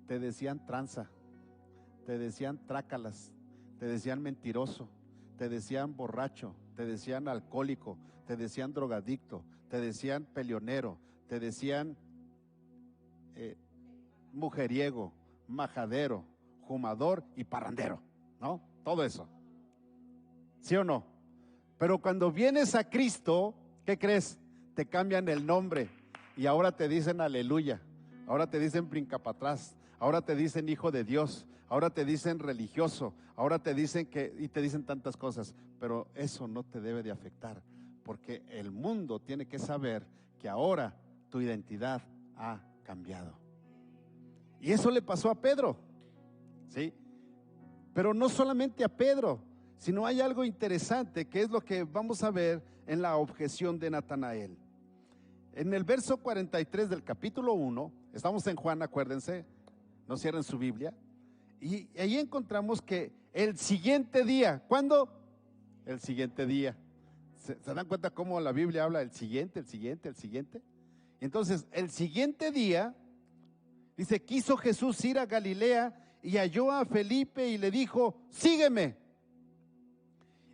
Speaker 5: te decían tranza, te decían trácalas, te decían mentiroso, te decían borracho, te decían alcohólico, te decían drogadicto, te decían peleonero, te decían mujeriego, majadero, fumador y parrandero, ¿no? Todo eso. ¿Sí o no? Pero cuando vienes a Cristo, ¿qué crees? Te cambian el nombre y ahora te dicen aleluya, ahora te dicen brinca para atrás, ahora te dicen hijo de Dios, ahora te dicen religioso, ahora te dicen y te dicen tantas cosas, pero eso no te debe de afectar, porque el mundo tiene que saber que ahora tu identidad ha cambiado. Y eso le pasó a Pedro, ¿sí? Pero no solamente a Pedro, sino hay algo interesante que es lo que vamos a ver en la objeción de Natanael. En el verso 43 del capítulo 1, estamos en Juan, acuérdense, no cierren su Biblia, y ahí encontramos que el siguiente día, ¿cuándo? El siguiente día. ¿Se dan cuenta cómo la Biblia habla el siguiente, el siguiente, el siguiente? Entonces, el siguiente día, dice, quiso Jesús ir a Galilea y halló a Felipe y le dijo, sígueme.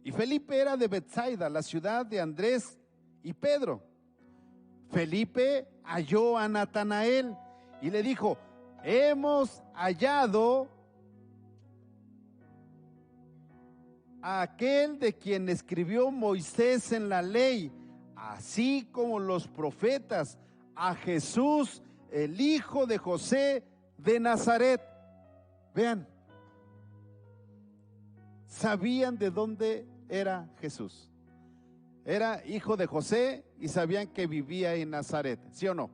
Speaker 5: Y Felipe era de Betsaida, la ciudad de Andrés y Pedro. Felipe halló a Natanael y le dijo: hemos hallado a aquel de quien escribió Moisés en la ley, así como los profetas, a Jesús, el hijo de José de Nazaret. Vean, sabían de dónde era Jesús. Era hijo de José y sabían que vivía en Nazaret, ¿sí o no?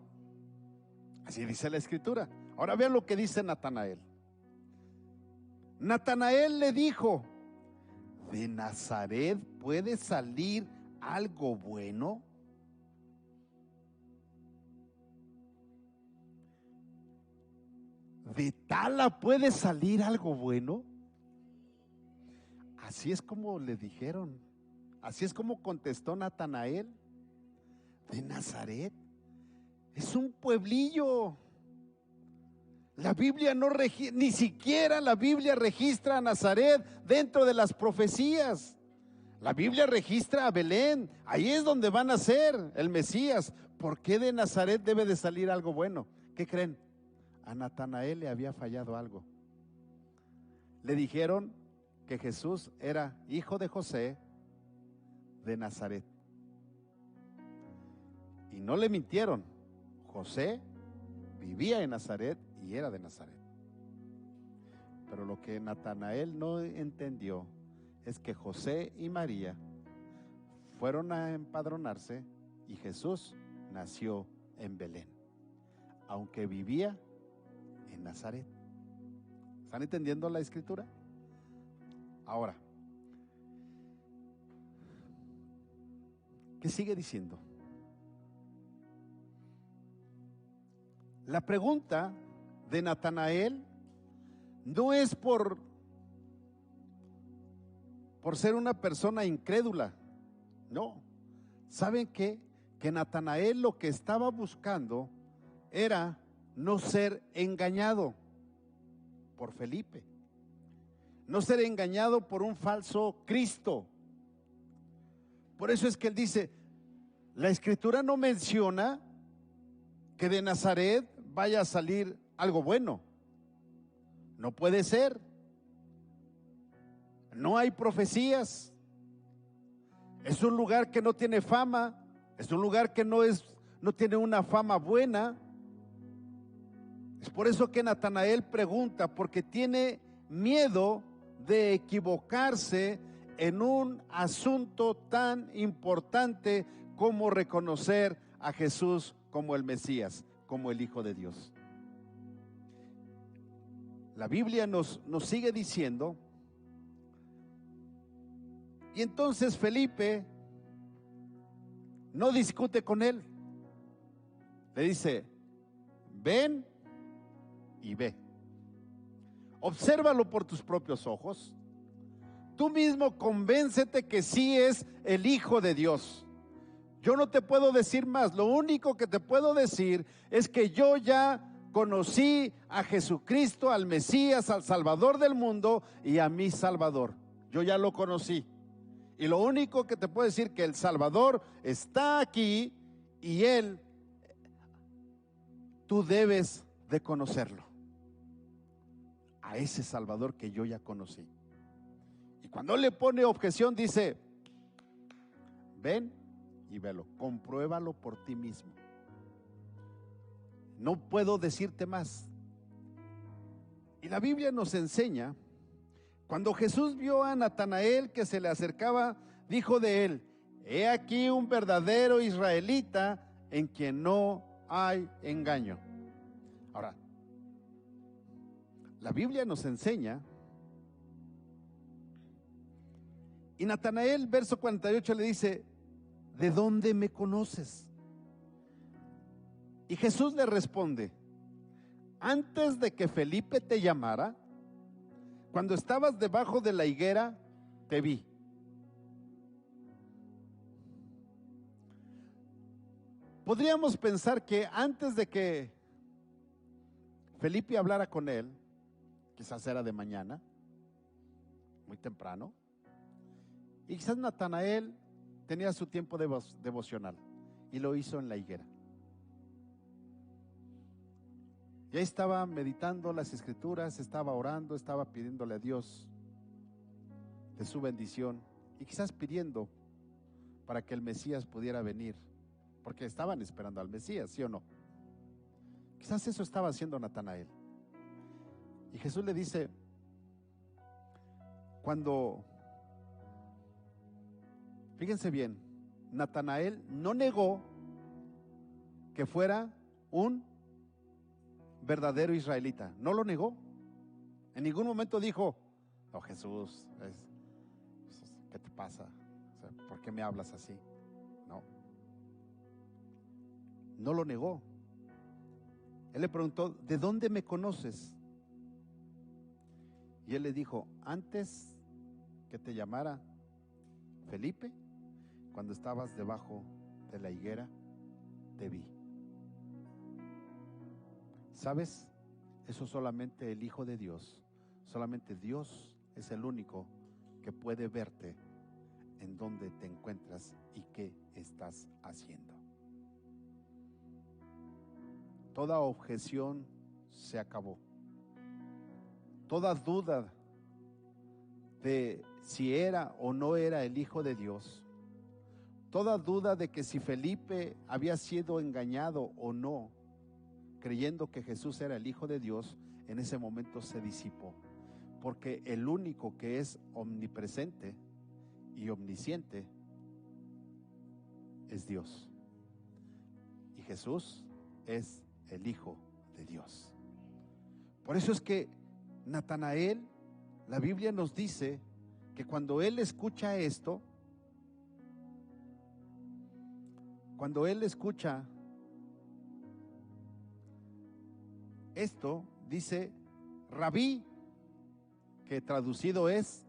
Speaker 5: Así dice la escritura. Ahora vean lo que dice Natanael. Natanael le dijo: ¿de Nazaret puede salir algo bueno? ¿De Tala puede salir algo bueno? Así es como le dijeron. Así es como contestó Natanael. ¿De Nazaret? Es un pueblillo. La Biblia no ni siquiera la Biblia registra a Nazaret dentro de las profecías. La Biblia registra a Belén. Ahí es donde va a nacer el Mesías. ¿Por qué de Nazaret debe de salir algo bueno? ¿Qué creen? A Natanael le había fallado algo. Le dijeron que Jesús era hijo de José de Nazaret. Y no le mintieron. José vivía en Nazaret y era de Nazaret. Pero lo que Natanael no entendió es que José y María fueron a empadronarse y Jesús nació en Belén, aunque vivía en Nazaret. ¿Están entendiendo la escritura? Ahora, ¿qué sigue diciendo? La pregunta de Natanael no es por ser una persona incrédula. No. ¿Saben qué? Que Natanael lo que estaba buscando era no ser engañado por Felipe, no ser engañado por un falso Cristo. Por eso es que él dice: la escritura no menciona que de Nazaret vaya a salir algo bueno. No puede ser. No hay profecías. Es un lugar que no tiene fama. Es un lugar que no tiene una fama buena. Es por eso que Natanael pregunta, porque tiene miedo de equivocarse en un asunto tan importante como reconocer a Jesús como el Mesías, como el Hijo de Dios. La Biblia nos sigue diciendo, y entonces Felipe no discute con él. Le dice: ven y ve. Obsérvalo por tus propios ojos. Tú mismo convéncete que sí es el Hijo de Dios. Yo no te puedo decir más. Lo único que te puedo decir es que yo ya conocí a Jesucristo, al Mesías, al Salvador del mundo y a mi Salvador. Yo ya lo conocí. Y lo único que te puedo decir que el Salvador está aquí y Él, tú debes de conocerlo. A ese Salvador que yo ya conocí. Y cuando le pone objeción dice: ven y velo, compruébalo por ti mismo. No puedo decirte más. Y la Biblia nos enseña, cuando Jesús vio a Natanael que se le acercaba, dijo de él: he aquí un verdadero israelita en quien no hay engaño. Ahora, la Biblia nos enseña, y Natanael, verso 48, le dice: ¿de dónde me conoces? Y Jesús le responde: antes de que Felipe te llamara, cuando estabas debajo de la higuera, te vi. Podríamos pensar que antes de que Felipe hablara con él, quizás era de mañana, muy temprano, Y quizás Natanael tenía su tiempo devocional y lo hizo en la higuera. Y ahí estaba meditando las escrituras, estaba orando, estaba pidiéndole a Dios de su bendición y quizás pidiendo para que el Mesías pudiera venir, porque estaban esperando al Mesías, ¿sí o no? Quizás eso estaba haciendo Natanael. Y Jesús le dice, fíjense bien, Natanael no negó que fuera un verdadero israelita, no lo negó. En ningún momento dijo, oh Jesús, ¿qué te pasa? O sea, ¿por qué me hablas así? No lo negó. Él le preguntó, ¿de dónde me conoces? Y él le dijo, antes que te llamara Felipe, cuando estabas debajo de la higuera, te vi. ¿Sabes? Eso solamente el Hijo de Dios, solamente Dios es el único que puede verte en donde te encuentras y qué estás haciendo. Toda objeción se acabó. Toda duda de si era o no era el Hijo de Dios, toda duda de que si Felipe había sido engañado o no, creyendo que Jesús era el Hijo de Dios, en ese momento se disipó, porque el único que es omnipresente y omnisciente es Dios, y Jesús es el Hijo de Dios. Por eso es que Natanael, la Biblia nos dice que cuando él escucha esto, dice Rabí, que traducido es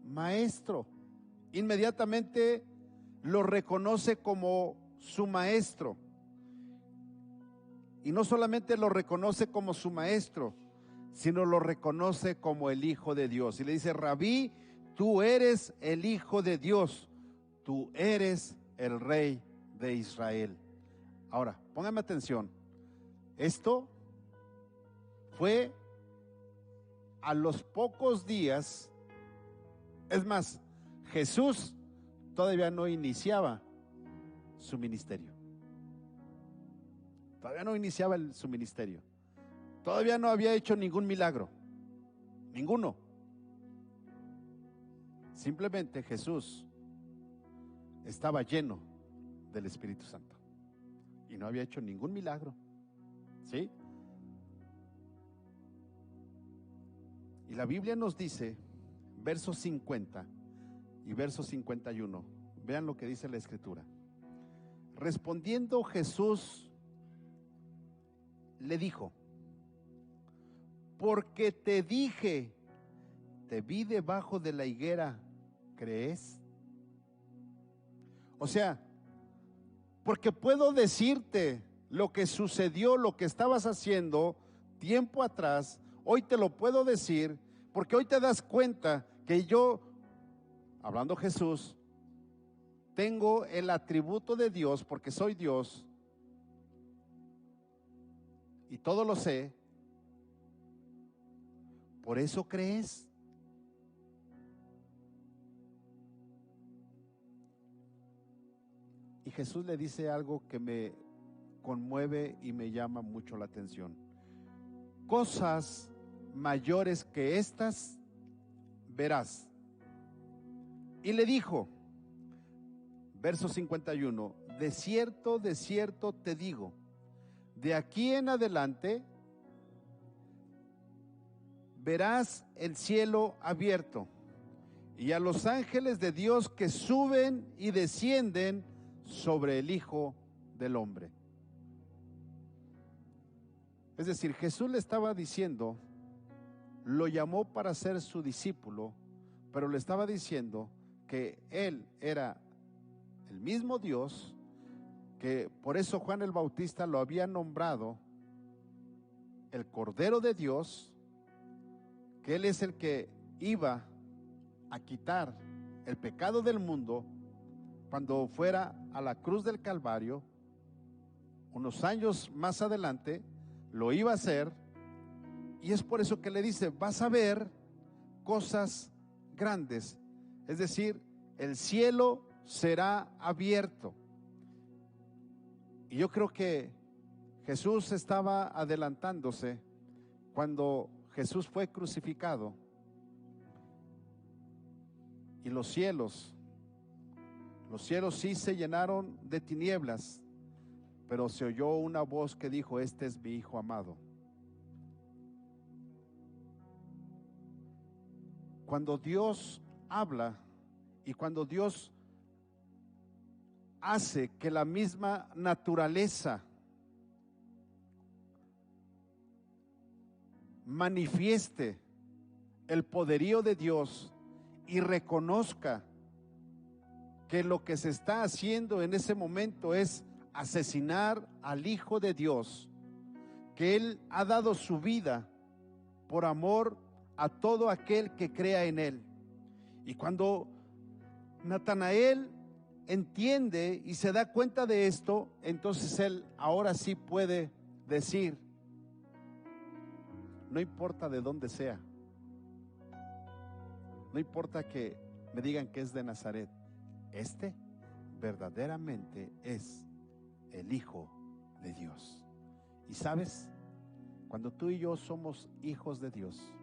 Speaker 5: maestro. Inmediatamente lo reconoce como su maestro. Y no solamente lo reconoce como su maestro, sino lo reconoce como el Hijo de Dios. Y le dice, Rabí, tú eres el Hijo de Dios, tú eres el Rey de Israel. Ahora, póngame atención. Esto fue a los pocos días, es más, Jesús todavía no iniciaba su ministerio. Todavía no iniciaba su ministerio. Todavía no había hecho ningún milagro. Ninguno. Simplemente Jesús estaba lleno del Espíritu Santo. Y no había hecho ningún milagro. ¿Sí? Y la Biblia nos dice, versos 50 y verso 51. Vean lo que dice la Escritura. Respondiendo Jesús le dijo, porque te dije, te vi debajo de la higuera, ¿crees? O sea, porque puedo decirte lo que sucedió, lo que estabas haciendo tiempo atrás, hoy te lo puedo decir, porque hoy te das cuenta que yo, hablando Jesús, tengo el atributo de Dios, porque soy Dios, y todo lo sé. ¿Por eso crees? Y Jesús le dice algo que me conmueve y me llama mucho la atención. Cosas mayores que estas verás. Y le dijo, verso 51, de cierto te digo, de aquí en adelante verás el cielo abierto y a los ángeles de Dios que suben y descienden sobre el Hijo del Hombre. Es decir, Jesús le estaba diciendo, lo llamó para ser su discípulo, pero le estaba diciendo que Él era el mismo Dios, que por eso Juan el Bautista lo había nombrado el Cordero de Dios, que Él es el que iba a quitar el pecado del mundo, cuando fuera a la cruz del Calvario, unos años más adelante, lo iba a hacer. Y es por eso que le dice, vas a ver cosas grandes. Es decir, el cielo será abierto. Y yo creo que Jesús estaba adelantándose cuando Jesús fue crucificado. Y los cielos sí se llenaron de tinieblas, pero se oyó una voz que dijo, este es mi Hijo amado. Cuando Dios habla y cuando Dios hace que la misma naturaleza manifieste el poderío de Dios y reconozca que lo que se está haciendo en ese momento es asesinar al Hijo de Dios, que Él ha dado su vida por amor a todo aquel que crea en Él. Y cuando Natanael entiende y se da cuenta de esto, entonces él ahora sí puede decir, no importa de dónde sea, no importa que me digan que es de Nazaret, este verdaderamente es el Hijo de Dios. Y sabes, cuando tú y yo somos hijos de Dios,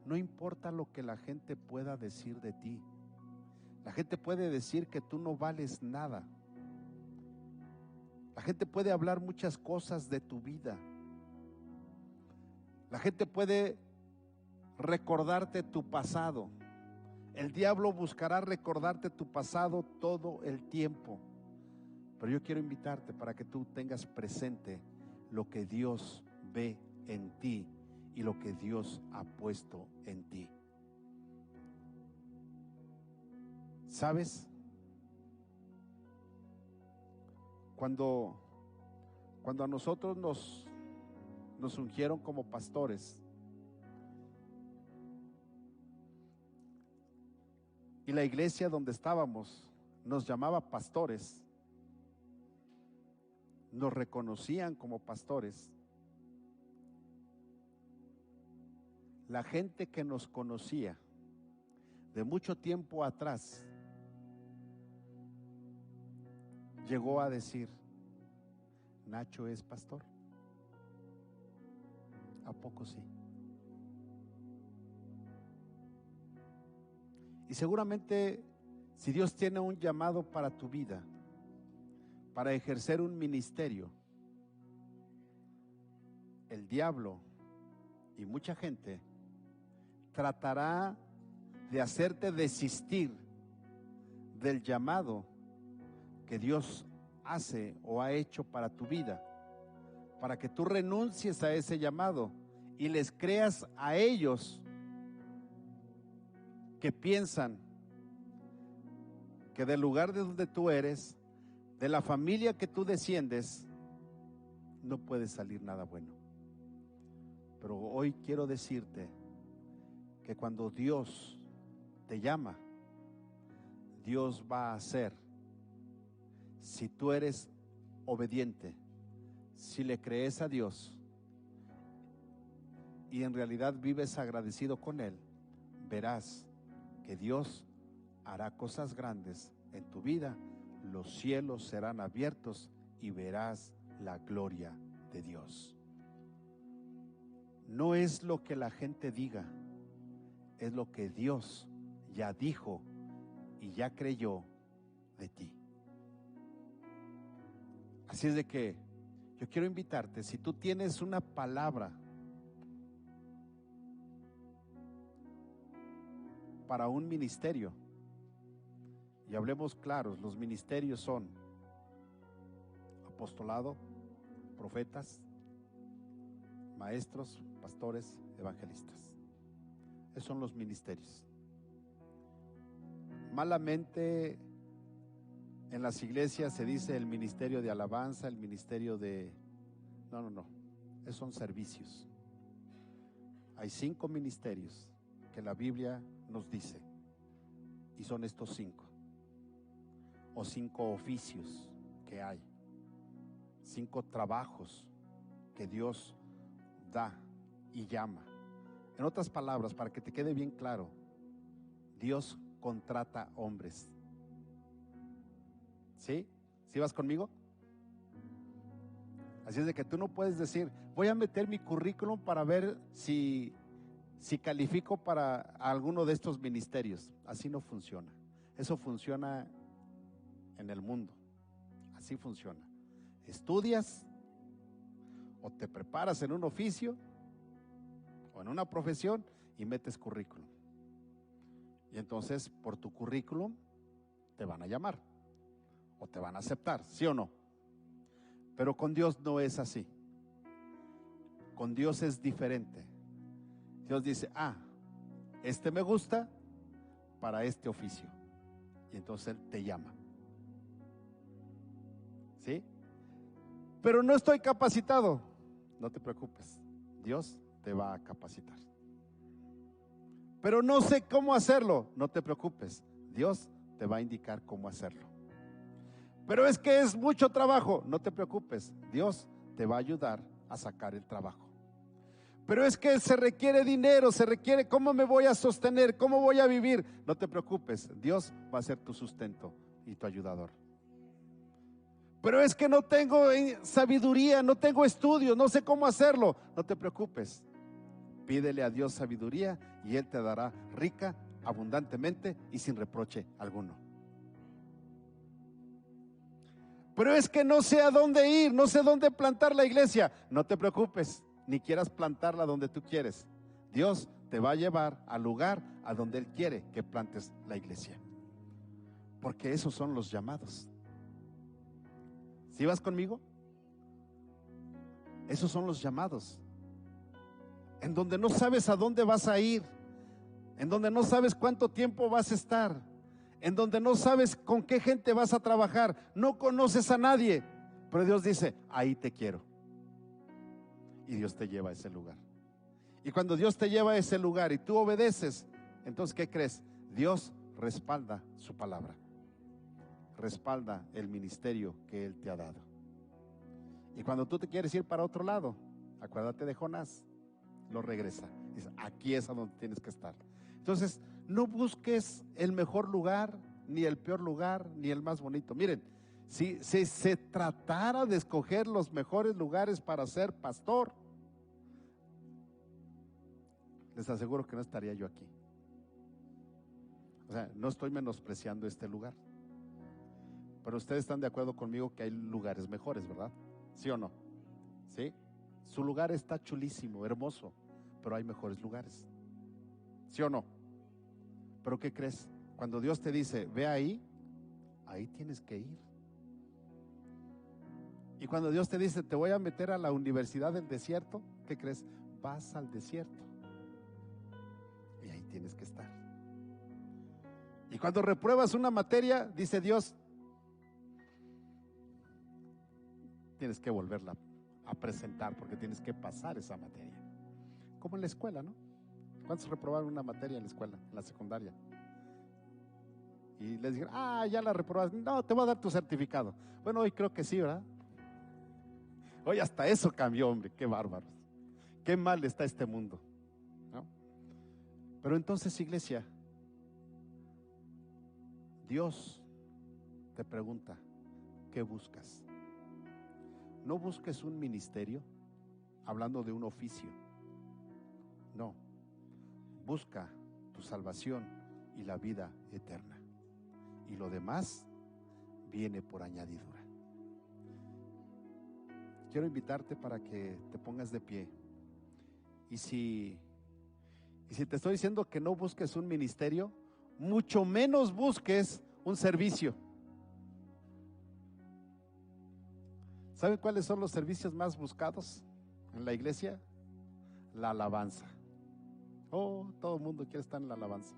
Speaker 5: no importa lo que la gente pueda decir de ti. La gente puede decir que tú no vales nada. La gente puede hablar muchas cosas de tu vida. La gente puede recordarte tu pasado. El diablo buscará recordarte tu pasado todo el tiempo. Pero yo quiero invitarte para que tú tengas presente lo que Dios ve en ti y lo que Dios ha puesto en ti. ¿Sabes? Cuando a nosotros nos ungieron como pastores y la iglesia donde estábamos nos llamaba pastores, nos reconocían como pastores, la gente que nos conocía de mucho tiempo atrás llegó a decir, Nacho es pastor. ¿A poco sí? Y seguramente si Dios tiene un llamado para tu vida, para ejercer un ministerio, el diablo y mucha gente tratará de hacerte desistir del llamado que Dios hace o ha hecho para tu vida, para que tú renuncies a ese llamado y les creas a ellos que piensan que del lugar de donde tú eres, de la familia que tú desciendes, no puede salir nada bueno. Pero hoy quiero decirte que cuando Dios te llama, Dios va a hacer, si tú eres obediente, si le crees a Dios y en realidad vives agradecido con Él, verás que Dios hará cosas grandes en tu vida, los cielos serán abiertos y verás la gloria de Dios. No es lo que la gente diga, es lo que Dios ya dijo y ya creyó de ti. Así es de que yo quiero invitarte, si tú tienes una palabra para un ministerio, y hablemos claros, los ministerios son apostolado, profetas, maestros, pastores, evangelistas. Esos son los ministerios. Malamente en las iglesias se dice el ministerio de alabanza, el ministerio de... No. Esos son servicios. Hay 5 ministerios que la Biblia nos dice. Y son estos 5. O 5 oficios que hay. 5 trabajos que Dios da y llama. En otras palabras, para que te quede bien claro, Dios contrata hombres. ¿Sí? ¿Sí vas conmigo? Así es de que tú no puedes decir, voy a meter mi currículum para ver si califico para alguno de estos ministerios. Así no funciona. Eso funciona en el mundo. Así funciona. Estudias o te preparas en un oficio o en una profesión y metes currículum. Y entonces por tu currículum te van a llamar o te van a aceptar, ¿sí o no? Pero con Dios no es así. Con Dios es diferente. Dios dice, este me gusta para este oficio. Y entonces Él te llama. ¿Sí? Pero no estoy capacitado. No te preocupes. Dios te va a capacitar. Pero no sé cómo hacerlo. No te preocupes. Dios te va a indicar cómo hacerlo. Pero es que es mucho trabajo. No te preocupes. Dios te va a ayudar a sacar el trabajo. Pero es que se requiere dinero, se requiere, ¿cómo me voy a sostener? ¿Cómo voy a vivir? No te preocupes, Dios va a ser tu sustento y tu ayudador. Pero es que no tengo sabiduría, no tengo estudios, no sé cómo hacerlo. No te preocupes, pídele a Dios sabiduría y Él te dará rica, abundantemente y sin reproche alguno. Pero es que no sé a dónde ir, no sé dónde plantar la iglesia. No te preocupes, ni quieras plantarla donde tú quieres. Dios te va a llevar al lugar a donde Él quiere que plantes la iglesia. Porque esos son los llamados. ¿Sí vas conmigo? Esos son los llamados. En donde no sabes a dónde vas a ir, en donde no sabes cuánto tiempo vas a estar, en donde no sabes con qué gente vas a trabajar, no conoces a nadie, pero Dios dice, ahí te quiero. Y Dios te lleva a ese lugar. Y cuando Dios te lleva a ese lugar y tú obedeces, entonces ¿qué crees? Dios respalda su palabra, respalda el ministerio que Él te ha dado. Y cuando tú te quieres ir para otro lado, acuérdate de Jonás, lo regresa. Dice, aquí es a donde tienes que estar. Entonces, no busques el mejor lugar, ni el peor lugar, ni el más bonito. Miren, si se tratara de escoger los mejores lugares para ser pastor, les aseguro que no estaría yo aquí. O sea, no estoy menospreciando este lugar, pero ustedes están de acuerdo conmigo que hay lugares mejores, ¿verdad? ¿Sí o no? ¿Sí? Su lugar está chulísimo, hermoso, pero hay mejores lugares. ¿Sí o no? Pero ¿qué crees? Cuando Dios te dice, ve ahí, ahí tienes que ir. Y cuando Dios te dice, te voy a meter a la universidad del desierto, ¿qué crees? Vas al desierto. Y ahí tienes que estar. Y cuando repruebas una materia, dice Dios, tienes que volverla a presentar porque tienes que pasar esa materia. Como en la escuela, ¿no? ¿Cuántos reprobaron una materia en la escuela, en la secundaria? Y les dijeron, ya la reprobaste. No, te voy a dar tu certificado. Bueno, hoy creo que sí, ¿verdad? Hoy hasta eso cambió, hombre, qué bárbaros. Qué mal está este mundo, ¿no? Pero entonces, iglesia, Dios te pregunta, ¿qué buscas? No busques un ministerio, hablando de un oficio. No, busca tu salvación y la vida eterna. Y lo demás viene por añadidura. Quiero invitarte para que te pongas de pie. Y si te estoy diciendo que no busques un ministerio, mucho menos busques un servicio. ¿Saben cuáles son los servicios más buscados en la iglesia? La alabanza. Todo el mundo quiere estar en la alabanza.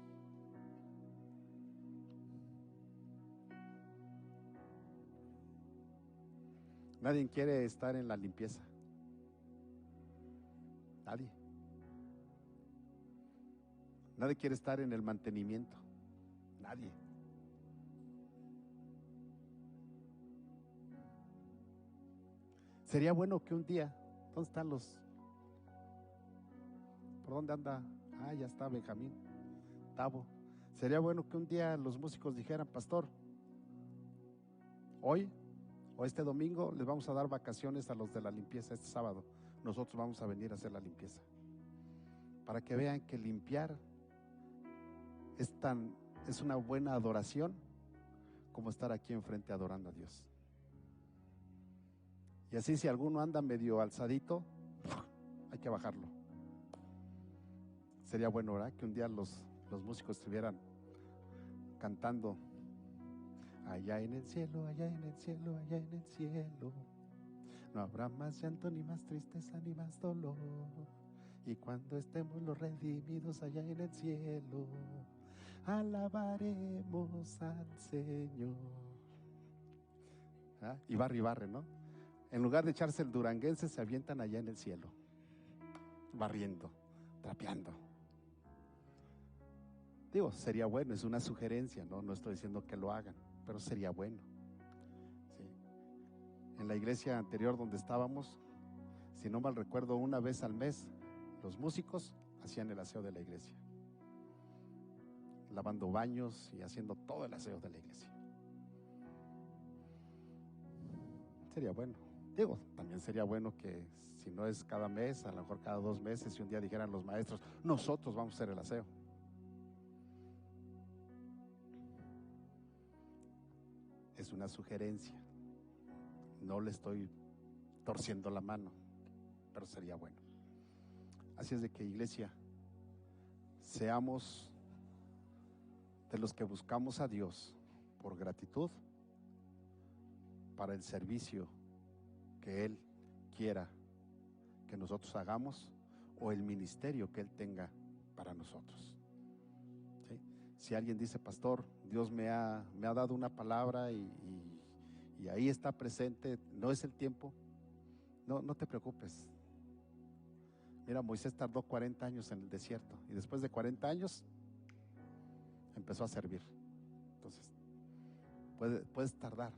Speaker 5: Nadie quiere estar en la limpieza. Nadie. Nadie quiere estar en el mantenimiento. Nadie. Sería bueno que un día, ¿dónde están los? ¿Por dónde anda? Ah, ya está Benjamín, Tavo. Sería bueno que un día los músicos dijeran: pastor, hoy o este domingo les vamos a dar vacaciones a los de la limpieza. Este sábado nosotros vamos a venir a hacer la limpieza, para que vean que limpiar es una buena adoración como estar aquí enfrente adorando a Dios. Y así, si alguno anda medio alzadito, hay que bajarlo. Sería bueno, ¿verdad?, que un día los músicos estuvieran cantando: allá en el cielo, allá en el cielo, allá en el cielo, no habrá más llanto, ni más tristeza, ni más dolor. Y cuando estemos los redimidos allá en el cielo, alabaremos al Señor. ¿Ah? Y barre, ¿no? En lugar de echarse el duranguense, se avientan allá en el cielo, barriendo, trapeando. Digo, sería bueno, es una sugerencia, no estoy diciendo que lo hagan, pero sería bueno. Sí. En la iglesia anterior donde estábamos, si no mal recuerdo, una vez al mes, los músicos hacían el aseo de la iglesia, lavando baños y haciendo todo el aseo de la iglesia. Sería bueno. Digo, también sería bueno que si no es cada mes, a lo mejor cada 2 meses, si un día dijeran los maestros: nosotros vamos a hacer el aseo. Es una sugerencia, no le estoy torciendo la mano, pero sería bueno. Así es de que, iglesia, seamos de los que buscamos a Dios por gratitud para el servicio que Él quiera que nosotros hagamos, o el ministerio que Él tenga para nosotros. ¿Sí? Si alguien dice: pastor, Dios me ha dado una palabra y ahí está presente, no es el tiempo, no te preocupes. Mira, Moisés tardó 40 años en el desierto, y después de 40 años empezó a servir. Entonces, puedes tardar,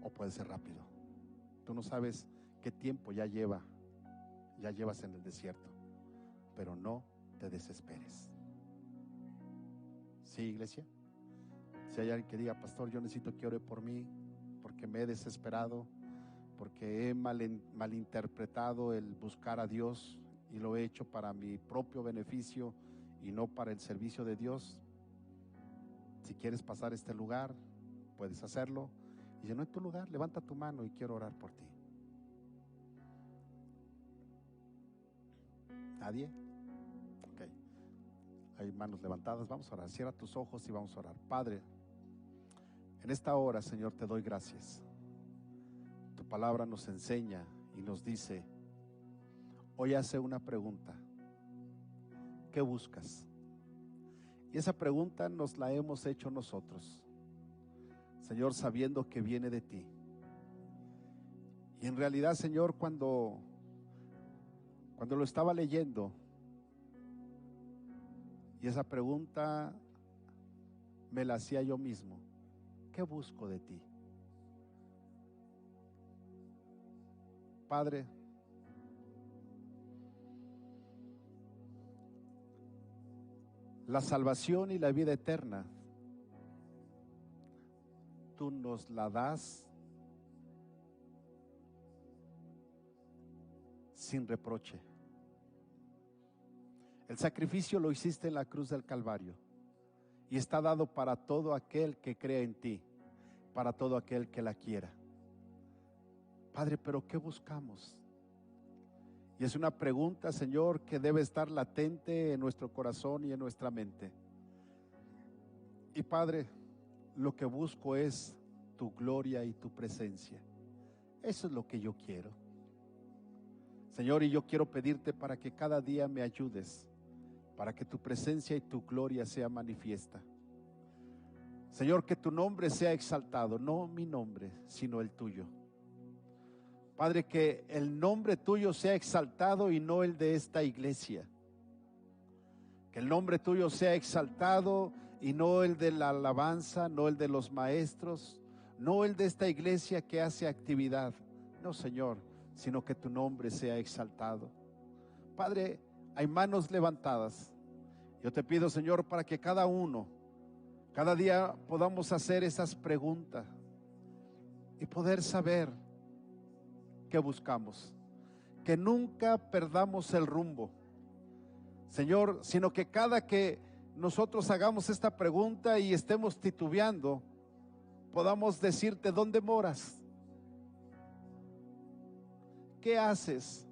Speaker 5: o puede ser rápido. Tú no sabes qué tiempo ya llevas en el desierto, pero no te desesperes. ¿Sí, iglesia? Si hay alguien que diga: pastor, yo necesito que ore por mí, porque me he desesperado, porque he malinterpretado el buscar a Dios y lo he hecho para mi propio beneficio y no para el servicio de Dios. Si quieres pasar este lugar, puedes hacerlo. Y si no, en tu lugar, levanta tu mano y quiero orar por ti. ¿Nadie? Ok. Hay manos levantadas, vamos a orar. Cierra tus ojos y vamos a orar. Padre, en esta hora, Señor, te doy gracias. Tu palabra nos enseña y nos dice: hoy hace una pregunta: ¿qué buscas? Y esa pregunta nos la hemos hecho nosotros, Señor, sabiendo que viene de ti. Y en realidad, Señor, cuando lo estaba leyendo, y esa pregunta me la hacía yo mismo: ¿qué busco de ti? Padre, la salvación y la vida eterna tú nos la das sin reproche. El sacrificio lo hiciste en la cruz del Calvario y está dado para todo aquel que crea en ti, para todo aquel que la quiera. Padre, pero ¿qué buscamos? Y es una pregunta, Señor, que debe estar latente en nuestro corazón y en nuestra mente. Y Padre, lo que busco es tu gloria y tu presencia. Eso es lo que yo quiero, Señor, y yo quiero pedirte para que cada día me ayudes, para que tu presencia y tu gloria sea manifiesta. Señor, que tu nombre sea exaltado, no mi nombre, sino el tuyo. Padre, que el nombre tuyo sea exaltado y no el de esta iglesia. Que el nombre tuyo sea exaltado y no el de la alabanza, no el de los maestros, no el de esta iglesia que hace actividad. No, Señor, sino que tu nombre sea exaltado. Padre, hay manos levantadas. Yo te pido, Señor, para que cada uno, cada día podamos hacer esas preguntas y poder saber qué buscamos. Que nunca perdamos el rumbo, Señor, sino que cada que nosotros hagamos esta pregunta y estemos titubeando, podamos decirte: ¿dónde moras? ¿Qué haces?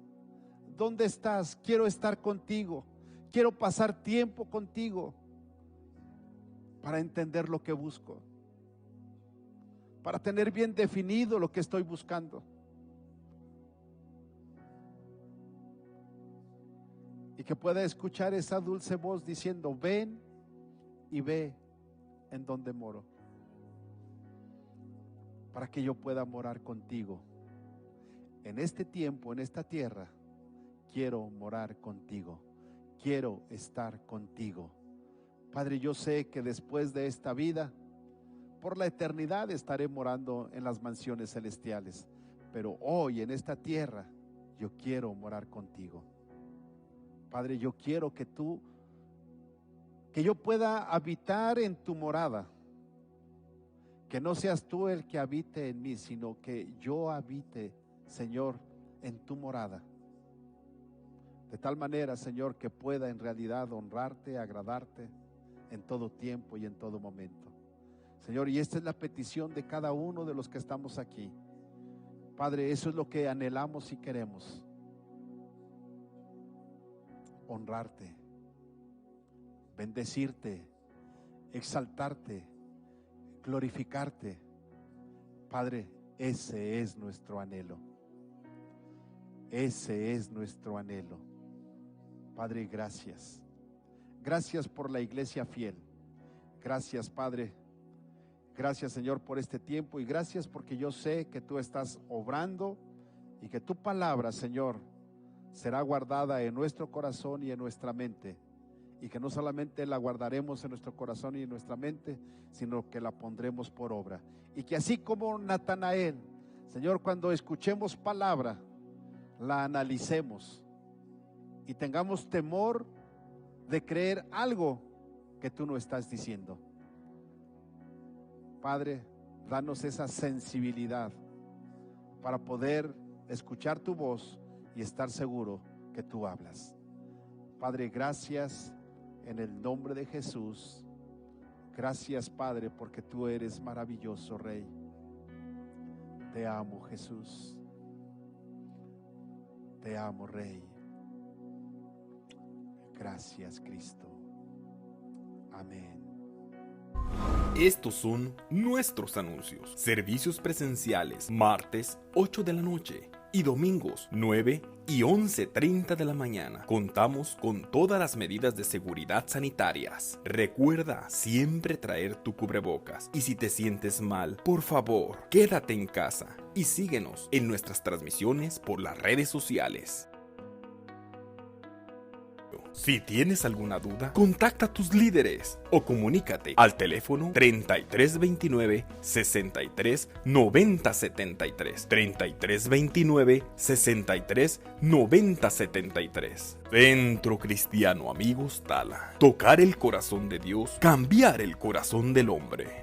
Speaker 5: ¿Dónde estás? Quiero estar contigo, quiero pasar tiempo contigo para entender lo que busco, para tener bien definido lo que estoy buscando. Y que pueda escuchar esa dulce voz diciendo: ven y ve en donde moro, para que yo pueda morar contigo. En este tiempo, en esta tierra, quiero morar contigo, quiero estar contigo. Padre, yo sé que después de esta vida, por la eternidad estaré morando en las mansiones celestiales, pero hoy en esta tierra yo quiero morar contigo. Padre, yo quiero que yo pueda habitar en tu morada, que no seas tú el que habite en mí, sino que yo habite, Señor, en tu morada, de tal manera, Señor, que pueda en realidad honrarte, agradarte en todo tiempo y en todo momento. Señor, y esta es la petición de cada uno de los que estamos aquí. Padre, eso es lo que anhelamos y queremos: honrarte, bendecirte, exaltarte, glorificarte. Padre, ese es nuestro anhelo. Ese es nuestro anhelo. Padre, gracias. Gracias por la iglesia fiel. Gracias, Padre. Gracias, Señor, por este tiempo, y gracias porque yo sé que tú estás obrando y que tu palabra, Señor, será guardada en nuestro corazón y en nuestra mente, y que no solamente la guardaremos en nuestro corazón y en nuestra mente, sino que la pondremos por obra. Y que así como Natanael, Señor, cuando escuchemos palabra, la analicemos y tengamos temor de creer algo que tú no estás diciendo. Padre, danos esa sensibilidad para poder escuchar tu voz y estar seguro que tú hablas. Padre, gracias en el nombre de Jesús. Gracias, Padre, porque tú eres maravilloso, Rey. Te amo, Jesús. Te amo, Rey. Gracias, Cristo. Amén.
Speaker 6: Estos son nuestros anuncios. Servicios presenciales, martes 8 de la noche y domingos 9 y 11:30 de la mañana. Contamos con todas las medidas de seguridad sanitarias. Recuerda siempre traer tu cubrebocas, y si te sientes mal, por favor, quédate en casa y síguenos en nuestras transmisiones por las redes sociales. Si tienes alguna duda, contacta a tus líderes o comunícate al teléfono 3329 63 90 73, 3329 63 90 73. Centro Cristiano Amigos Tala. Tocar el corazón de Dios, cambiar el corazón del hombre.